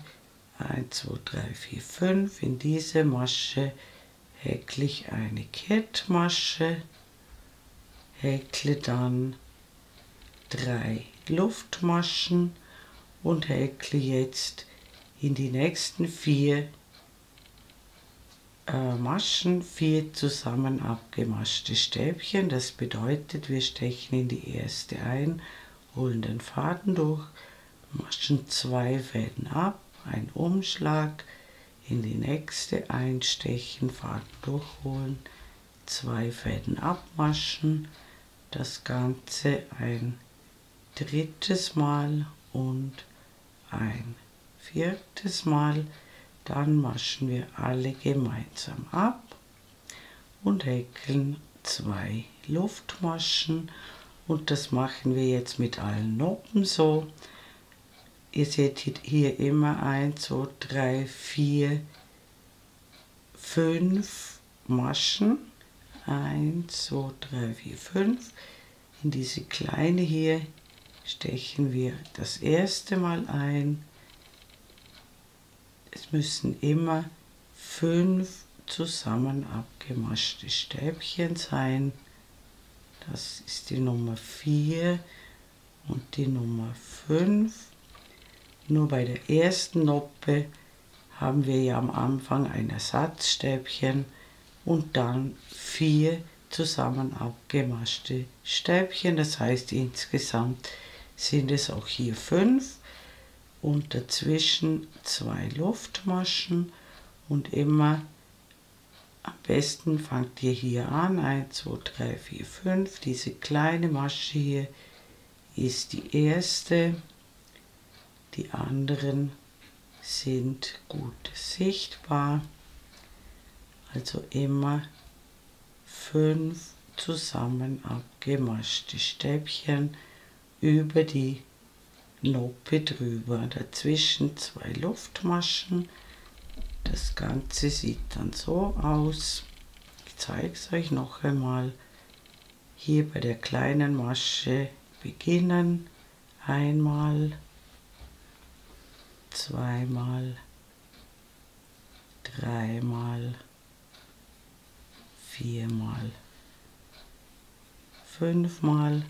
1, 2, 3, 4, 5. In diese Masche häkle ich eine Kettmasche, häkle dann 3 Luftmaschen und häkle jetzt in die nächsten 4 Maschen 4 zusammen abgemaschte Stäbchen. Das bedeutet, wir stechen in die erste ein, holen den Faden durch, maschen 2 Fäden ab, ein Umschlag, in die nächste einstechen, Faden durchholen, 2 Fäden abmaschen, das Ganze ein drittes Mal und ein viertes Mal. Dann maschen wir alle gemeinsam ab und häkeln 2 Luftmaschen, und das machen wir jetzt mit allen Noppen so. Ihr seht hier immer 1, 2, 3, 4, 5 Maschen. 1, 2, 3, 4, 5. In diese kleine hier stechen wir das erste Mal ein. Es müssen immer 5 zusammen abgemaschte Stäbchen sein. Das ist die Nummer 4 und die Nummer 5. Nur bei der ersten Noppe haben wir ja am Anfang ein Ersatzstäbchen und dann 4 zusammen abgemaschte Stäbchen. Das heißt, insgesamt sind es auch hier 5. Und dazwischen 2 Luftmaschen, und immer am besten fangt ihr hier an, 1, 2, 3, 4, 5, diese kleine Masche hier ist die erste, die anderen sind gut sichtbar, also immer 5 zusammen abgemaschte Stäbchen über die Noppe drüber, dazwischen 2 Luftmaschen. Das Ganze sieht dann so aus. Ich zeige es euch noch einmal. Hier bei der kleinen Masche beginnen, einmal, zweimal, dreimal, viermal, 5-mal.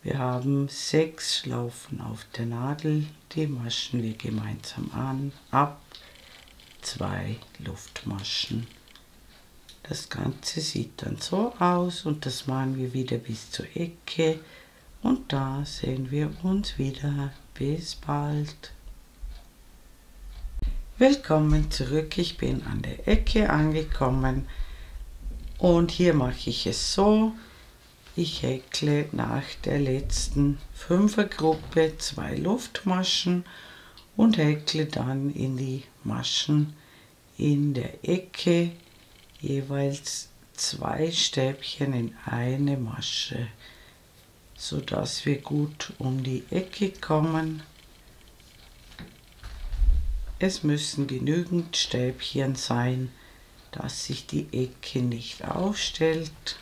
Wir haben 6 Schlaufen auf der Nadel, die maschen wir gemeinsam ab, 2 Luftmaschen. Das Ganze sieht dann so aus, und das machen wir wieder bis zur Ecke, und da sehen wir uns wieder. Bis bald. Willkommen zurück, ich bin an der Ecke angekommen, und hier mache ich es so. Ich häkle nach der letzten 5er-Gruppe 2 Luftmaschen und häkle dann in die Maschen in der Ecke jeweils 2 Stäbchen in eine Masche, so dass wir gut um die Ecke kommen. Es müssen genügend Stäbchen sein, dass sich die Ecke nicht aufstellt.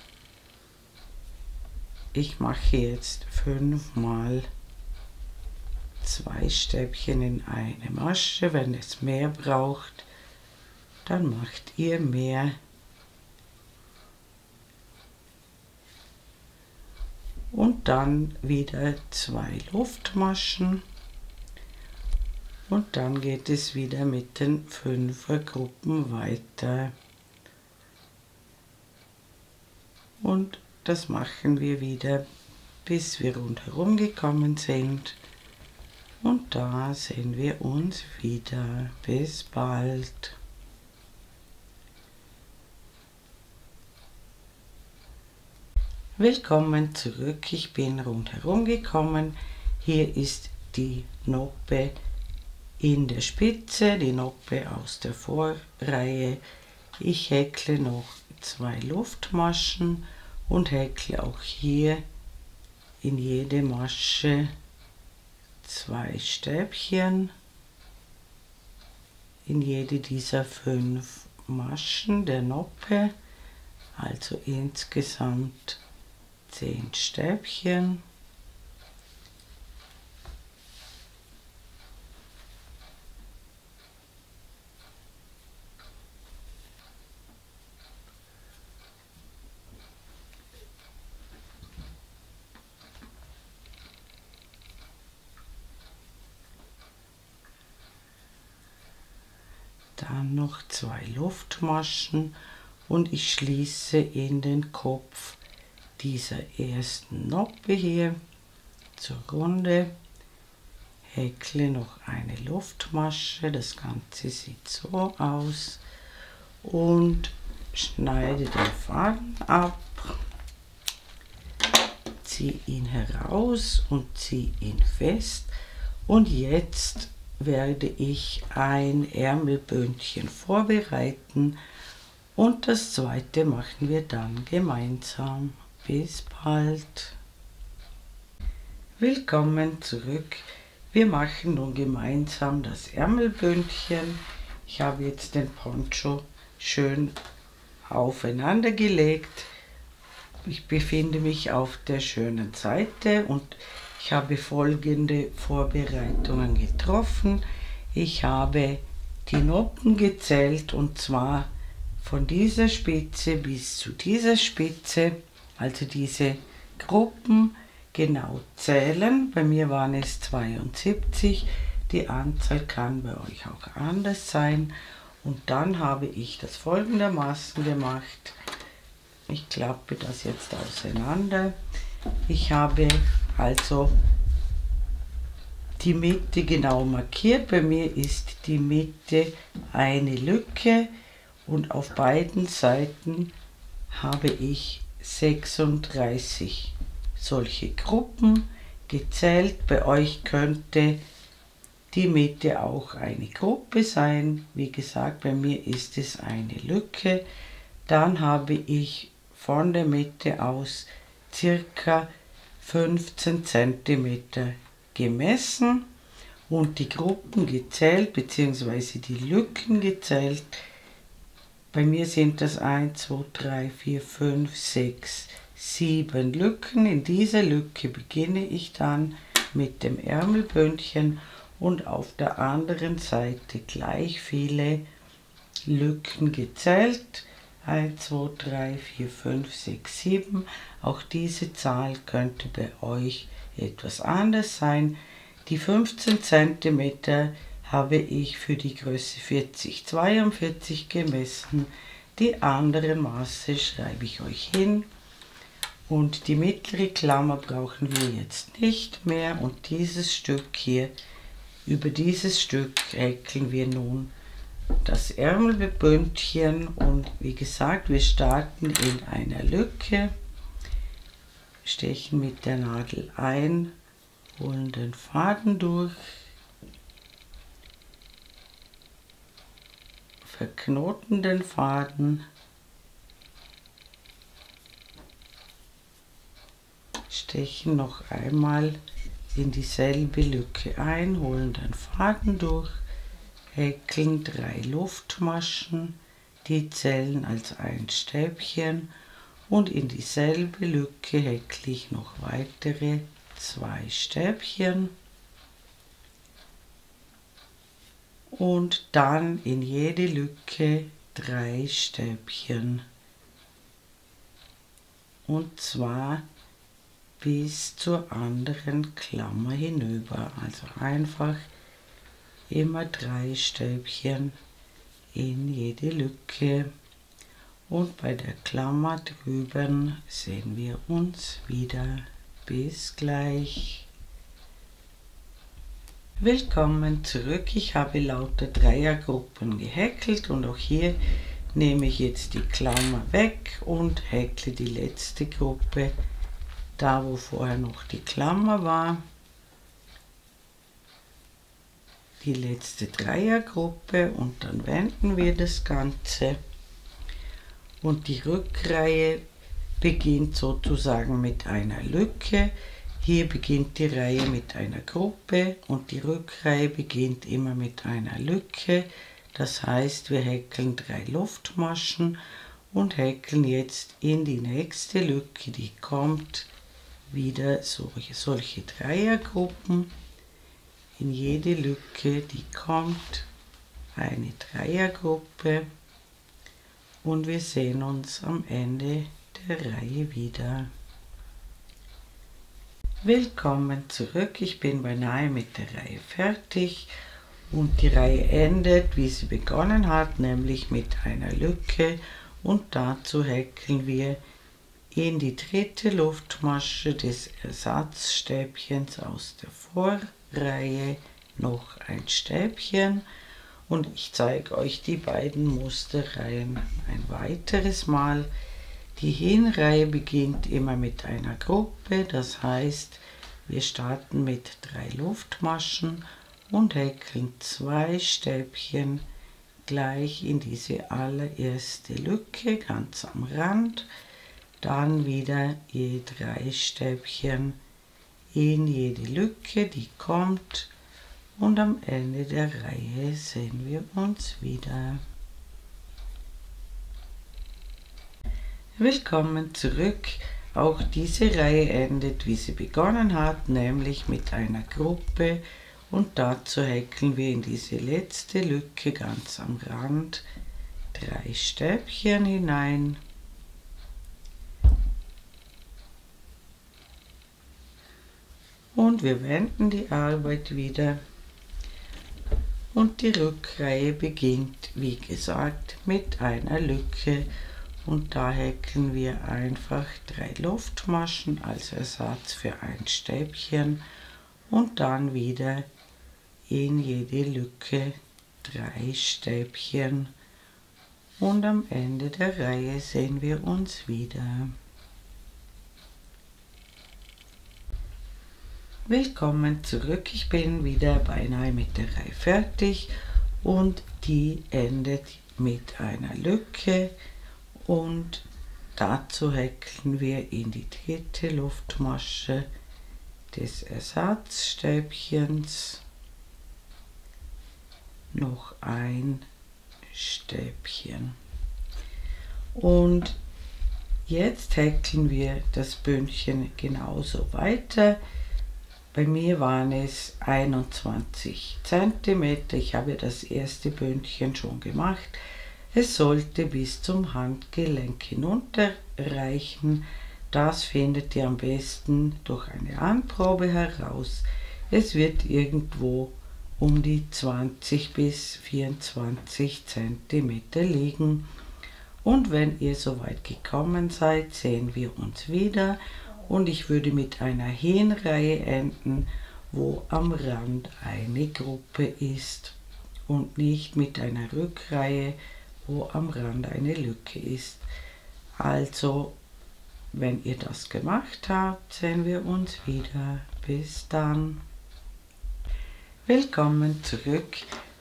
Ich mache jetzt 5-mal 2 Stäbchen in eine Masche. Wenn es mehr braucht, dann macht ihr mehr. Und dann wieder 2 Luftmaschen. Und dann geht es wieder mit den 5er-Gruppen weiter. und das machen wir wieder, bis wir rundherum gekommen sind. Und da sehen wir uns wieder. Bis bald. Willkommen zurück. Ich bin rundherum gekommen. Hier ist die Noppe in der Spitze, die Noppe aus der Vorreihe. Ich häkle noch 2 Luftmaschen und häkle auch hier in jede Masche 2 Stäbchen, in jede dieser 5 Maschen der Noppe, also insgesamt 10 Stäbchen. Dann noch 2 Luftmaschen und ich schließe in den Kopf dieser ersten Noppe hier zur Runde, häkle noch eine Luftmasche, das Ganze sieht so aus, und schneide den Faden ab, ziehe ihn heraus und ziehe ihn fest, und jetzt werde ich ein Ärmelbündchen vorbereiten und das zweite machen wir dann gemeinsam. Bis bald. Willkommen zurück. Wir machen nun gemeinsam das Ärmelbündchen. Ich habe jetzt den Poncho schön aufeinander gelegt. Ich befinde mich auf der schönen Seite und ich habe folgende Vorbereitungen getroffen. Ich habe die Noppen gezählt, und zwar von dieser Spitze bis zu dieser Spitze, also diese Gruppen genau zählen. Bei mir waren es 72, die Anzahl kann bei euch auch anders sein. Und dann habe ich das folgendermaßen gemacht. Ich klappe das jetzt auseinander. Ich habe also die Mitte genau markiert. Bei mir ist die Mitte eine Lücke und auf beiden Seiten habe ich 36 solche Gruppen gezählt. Bei euch könnte die Mitte auch eine Gruppe sein. Wie gesagt, bei mir ist es eine Lücke. Dann habe ich von der Mitte aus circa 15 cm gemessen und die Gruppen gezählt bzw. die Lücken gezählt. Bei mir sind das 1, 2, 3, 4, 5, 6, 7 Lücken. In dieser Lücke beginne ich dann mit dem Ärmelbündchen und auf der anderen Seite gleich viele Lücken gezählt. 1, 2, 3, 4, 5, 6, 7. Auch diese Zahl könnte bei euch etwas anders sein. Die 15 cm habe ich für die Größe 40-42 gemessen. Die anderen Maße schreibe ich euch hin. Und die mittlere Klammer brauchen wir jetzt nicht mehr. Und dieses Stück hier, über dieses Stück häkeln wir nun das Ärmelbündchen, und wie gesagt, wir starten in einer Lücke, stechen mit der Nadel ein, holen den Faden durch, verknoten den Faden, stechen noch einmal in dieselbe Lücke ein, holen den Faden durch, häkeln 3 Luftmaschen, die zählen als ein Stäbchen, und in dieselbe Lücke häkle ich noch weitere 2 Stäbchen und dann in jede Lücke 3 Stäbchen, und zwar bis zur anderen Klammer hinüber, also einfach immer 3 Stäbchen in jede Lücke, und bei der Klammer drüben sehen wir uns wieder. Bis gleich. Willkommen zurück. Ich habe lauter Dreiergruppen gehäkelt und auch hier nehme ich jetzt die Klammer weg und häkle die letzte Gruppe, da wo vorher noch die Klammer war. Die letzte Dreiergruppe und dann wenden wir das Ganze. Und die Rückreihe beginnt sozusagen mit einer Lücke. Hier beginnt die Reihe mit einer Gruppe und die Rückreihe beginnt immer mit einer Lücke. Das heißt, wir häkeln 3 Luftmaschen und häkeln jetzt in die nächste Lücke, die kommt, wieder solche Dreiergruppen. In jede Lücke, die kommt, eine Dreiergruppe und wir sehen uns am Ende der Reihe wieder. Willkommen zurück, ich bin beinahe mit der Reihe fertig und die Reihe endet, wie sie begonnen hat, nämlich mit einer Lücke und dazu häkeln wir in die dritte Luftmasche des Ersatzstäbchens aus der Vorreihe noch ein Stäbchen und ich zeige euch die beiden Musterreihen ein weiteres Mal. Die Hinreihe beginnt immer mit einer Gruppe, das heißt, wir starten mit 3 Luftmaschen und häkeln 2 Stäbchen gleich in diese allererste Lücke ganz am Rand, dann wieder je 3 Stäbchen in jede Lücke, die kommt und am Ende der Reihe sehen wir uns wieder. Willkommen zurück. Auch diese Reihe endet, wie sie begonnen hat, nämlich mit einer Gruppe und dazu häkeln wir in diese letzte Lücke ganz am Rand 3 Stäbchen hinein. Und wir wenden die Arbeit wieder und die Rückreihe beginnt, wie gesagt, mit einer Lücke. Und da häkeln wir einfach 3 Luftmaschen als Ersatz für ein Stäbchen und dann wieder in jede Lücke 3 Stäbchen und am Ende der Reihe sehen wir uns wieder. Willkommen zurück, ich bin wieder beinahe mit der Reihe fertig und die endet mit einer Lücke. Und dazu häkeln wir in die dritte Luftmasche des Ersatzstäbchens noch ein Stäbchen. Und jetzt häkeln wir das Bündchen genauso weiter. Bei mir waren es 21 cm. Ich habe das erste Bündchen schon gemacht. Es sollte bis zum Handgelenk hinunter reichen. Das findet ihr am besten durch eine Anprobe heraus. Es wird irgendwo um die 20 bis 24 cm liegen. Und wenn ihr soweit gekommen seid, sehen wir uns wieder. Und ich würde mit einer Hinreihe enden, wo am Rand eine Gruppe ist und nicht mit einer Rückreihe, wo am Rand eine Lücke ist. Also, wenn ihr das gemacht habt, sehen wir uns wieder. Bis dann. Willkommen zurück.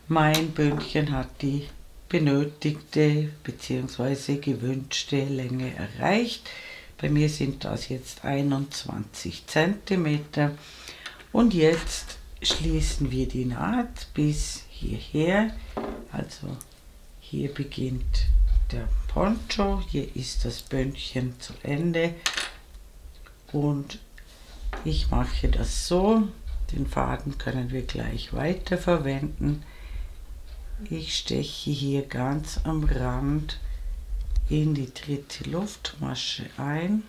Mein Bündchen hat die benötigte bzw. gewünschte Länge erreicht. Bei mir sind das jetzt 21 cm. Und jetzt schließen wir die Naht bis hierher. Also hier beginnt der Poncho, hier ist das Bündchen zu Ende und ich mache das so, den Faden können wir gleich weiter verwenden. Ich steche hier ganz am Rand in die dritte Luftmasche ein,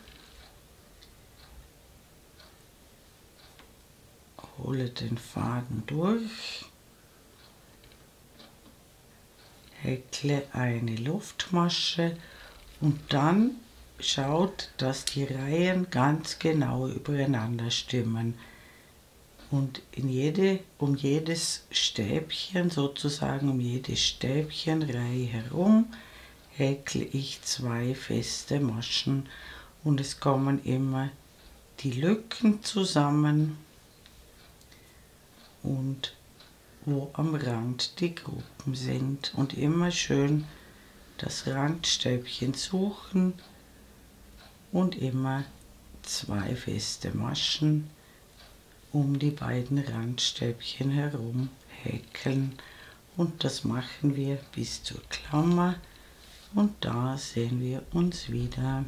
hole den Faden durch, häkle eine Luftmasche Und dann schaut, dass die Reihen ganz genau übereinander stimmen. Und um jedes Stäbchen, sozusagen um jede Stäbchenreihe herum, häkle ich 2 feste Maschen und es kommen immer die Lücken zusammen und wo am Rand die Gruppen sind. Und immer schön das Randstäbchen suchen und immer 2 feste Maschen um die beiden Randstäbchen herum häkeln. Und das machen wir bis zur Klammer und da sehen wir uns wieder.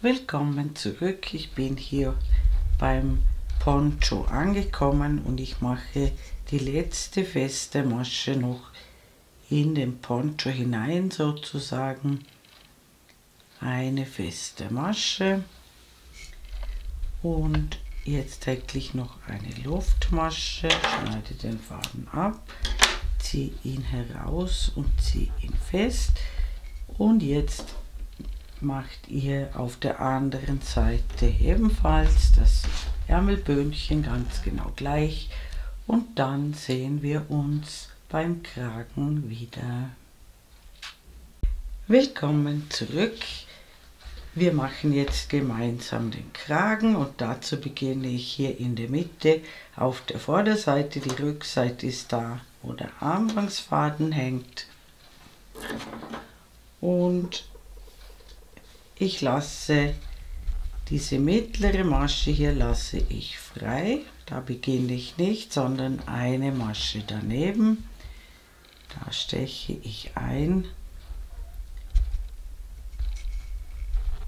Willkommen zurück, ich bin hier beim Poncho angekommen und ich mache die letzte feste Masche noch in den Poncho hinein, sozusagen eine feste Masche, und jetzt häkle ich noch eine Luftmasche, schneide den Faden ab, ziehe ihn heraus und ziehe ihn fest, und jetzt macht ihr auf der anderen Seite ebenfalls das Ärmelbündchen ganz genau gleich und dann sehen wir uns beim Kragen wieder. Willkommen zurück. Wir machen jetzt gemeinsam den Kragen und dazu beginne ich hier in der Mitte auf der Vorderseite. Die Rückseite ist da, wo der Anfangsfaden hängt, und ich lasse diese mittlere Masche hier lasse ich frei. Da beginne ich nicht, sondern eine Masche daneben. Da steche ich ein,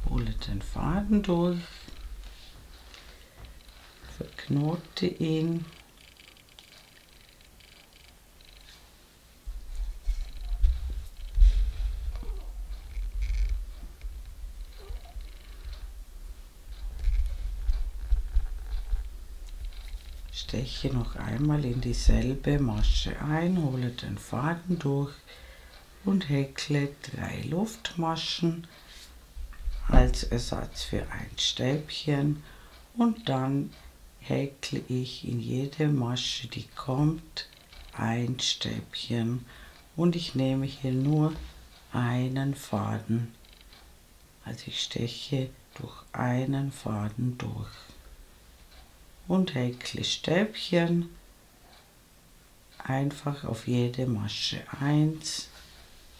hole den Faden durch, verknote ihn, steche noch einmal in dieselbe Masche ein, hole den Faden durch und häkle 3 Luftmaschen als Ersatz für ein Stäbchen, und dann häkle ich in jede Masche, die kommt, ein Stäbchen, und ich nehme hier nur einen Faden, also ich steche durch einen Faden durch und häkle Stäbchen einfach auf jede Masche 1,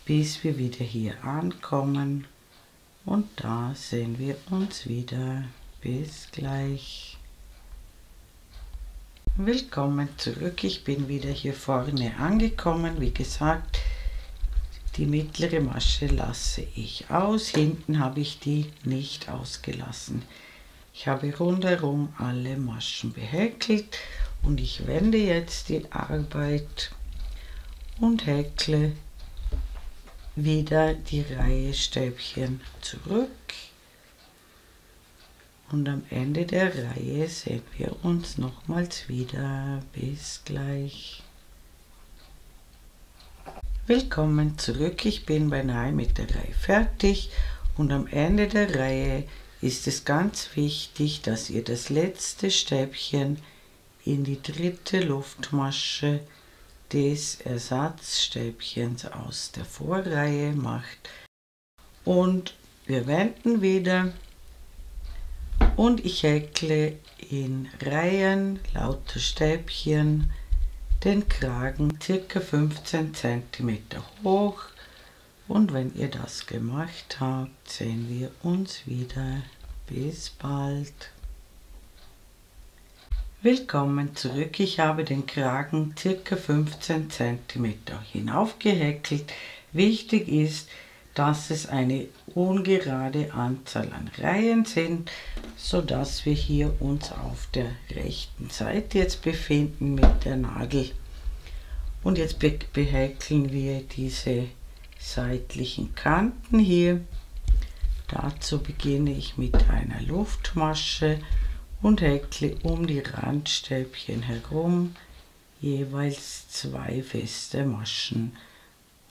bis wir wieder hier ankommen. Und da sehen wir uns wieder. Bis gleich. Willkommen zurück. Ich bin wieder hier vorne angekommen. Wie gesagt, die mittlere Masche lasse ich aus. Hinten habe ich die nicht ausgelassen. Ich habe rundherum alle Maschen behäkelt und ich wende jetzt die Arbeit und häkle wieder die Reihe Stäbchen zurück, und am Ende der Reihe sehen wir uns nochmals wieder. Bis gleich. Willkommen zurück, ich bin beinahe mit der Reihe fertig, und am Ende der Reihe ist es ganz wichtig, dass ihr das letzte Stäbchen in die 3. Luftmasche des Ersatzstäbchens aus der Vorreihe macht, und wir wenden wieder und ich häkle in Reihen lauter Stäbchen den Kragen ca. 15 cm hoch, und wenn ihr das gemacht habt, sehen wir uns wieder. Bis bald. Willkommen zurück, ich habe den Kragen ca. 15 cm hinaufgehäkelt. Wichtig ist, dass es eine ungerade Anzahl an Reihen sind, so dass wir hier uns auf der rechten Seite jetzt befinden mit der Nadel. Und jetzt behäkeln wir diese seitlichen Kanten hier. Dazu beginne ich mit einer Luftmasche und häkle um die Randstäbchen herum jeweils 2 feste Maschen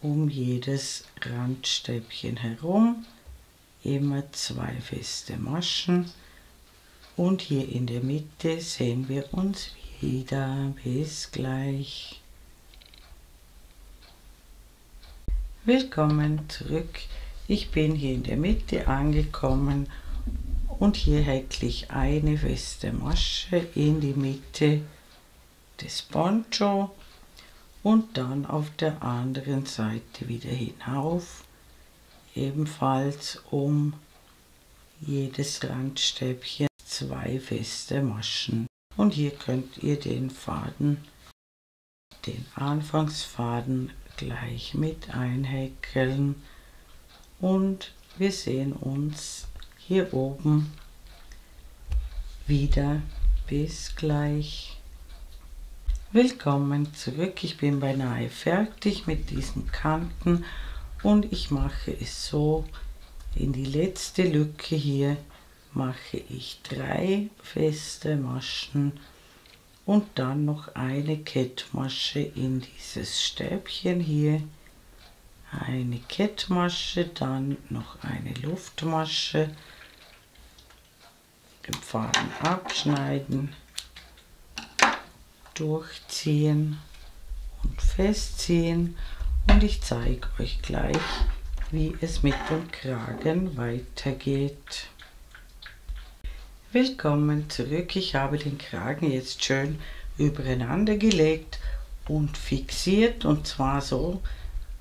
um jedes Randstäbchen herum, immer 2 feste Maschen, und hier in der Mitte sehen wir uns wieder. Bis gleich. Willkommen zurück. Ich bin hier in der Mitte angekommen und hier häkle ich eine feste Masche in die Mitte des Poncho und dann auf der anderen Seite wieder hinauf, ebenfalls um jedes Randstäbchen 2 feste Maschen. Und hier könnt ihr den Anfangsfaden gleich mit einhäkeln und wir sehen uns hier oben wieder. Bis gleich. Willkommen zurück. Ich bin beinahe fertig mit diesen Kanten und ich mache es so: in die letzte Lücke hier mache ich 3 feste Maschen und dann noch eine Kettmasche in dieses Stäbchen hier, eine Kettmasche, dann noch eine Luftmasche, den Faden abschneiden, durchziehen und festziehen, und ich zeige euch gleich, wie es mit dem Kragen weitergeht. Willkommen zurück. Ich habe den Kragen jetzt schön übereinander gelegt und fixiert, und zwar so,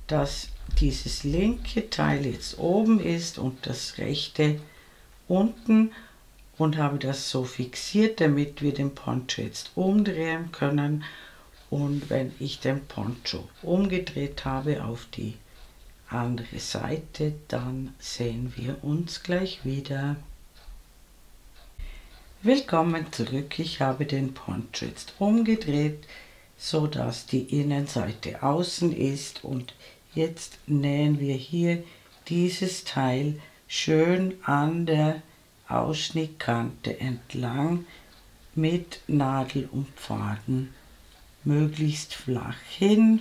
dass dieses linke Teil jetzt oben ist und das rechte unten, und habe das so fixiert, damit wir den Poncho jetzt umdrehen können. Und wenn ich den Poncho umgedreht habe auf die andere Seite, dann sehen wir uns gleich wieder. Willkommen zurück. Ich habe den Poncho jetzt umgedreht, so dass die Innenseite außen ist, und jetzt nähen wir hier dieses Teil schön an der Ausschnittkante entlang mit Nadel und Faden möglichst flach hin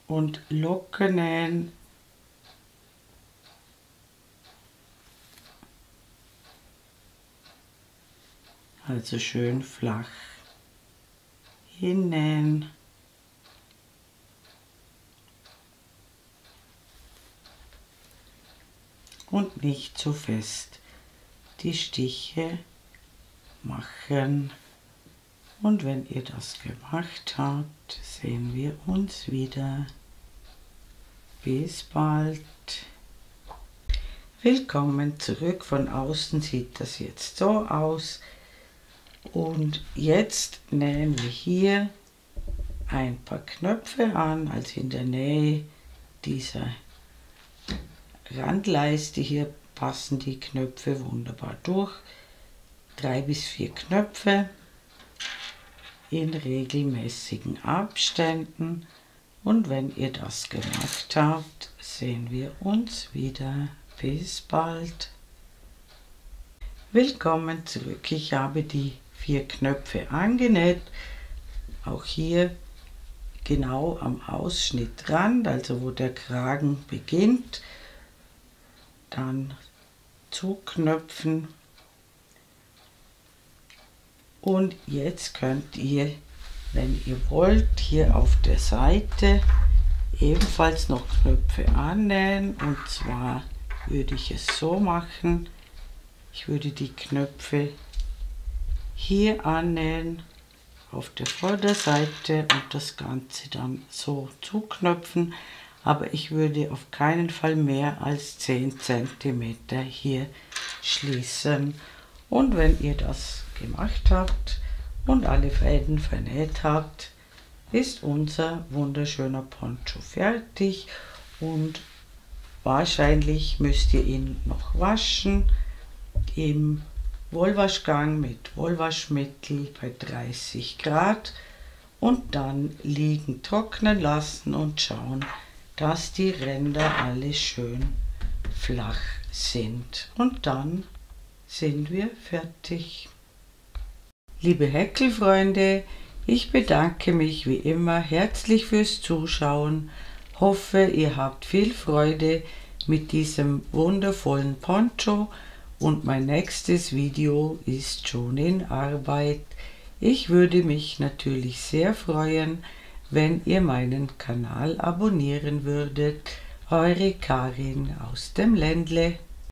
und locker nähen. Also schön flach hinnähen. Und nicht zu fest die Stiche machen. Und wenn ihr das gemacht habt, sehen wir uns wieder. Bis bald. Willkommen zurück. Von außen sieht das jetzt so aus. Und jetzt nähen wir hier ein paar Knöpfe an, also in der Nähe dieser Randleiste hier passen die Knöpfe wunderbar durch. 3 bis 4 Knöpfe in regelmäßigen Abständen, und wenn ihr das gemacht habt, sehen wir uns wieder. Bis bald. Willkommen zurück. Ich habe die 4 Knöpfe angenäht, auch hier genau am Ausschnittrand, also wo der Kragen beginnt. Dann zuknöpfen, und jetzt könnt ihr, wenn ihr wollt, hier auf der Seite ebenfalls noch Knöpfe annähen, und zwar würde ich es so machen: ich würde die Knöpfe hier annähen auf der Vorderseite und das Ganze dann so zuknöpfen, aber ich würde auf keinen Fall mehr als 10 cm hier schließen. Und wenn ihr das gemacht habt und alle Fäden vernäht habt, ist unser wunderschöner Poncho fertig, und wahrscheinlich müsst ihr ihn noch waschen im Wollwaschgang mit Wollwaschmittel bei 30 Grad und dann liegen trocknen lassen und schauen, dass die Ränder alle schön flach sind, und dann sind wir fertig. Liebe Häkelfreunde, ich bedanke mich wie immer herzlich fürs Zuschauen, hoffe ihr habt viel Freude mit diesem wundervollen Poncho und mein nächstes Video ist schon in Arbeit. Ich würde mich natürlich sehr freuen, wenn ihr meinen Kanal abonnieren würdet. Eure Karin aus dem Ländle.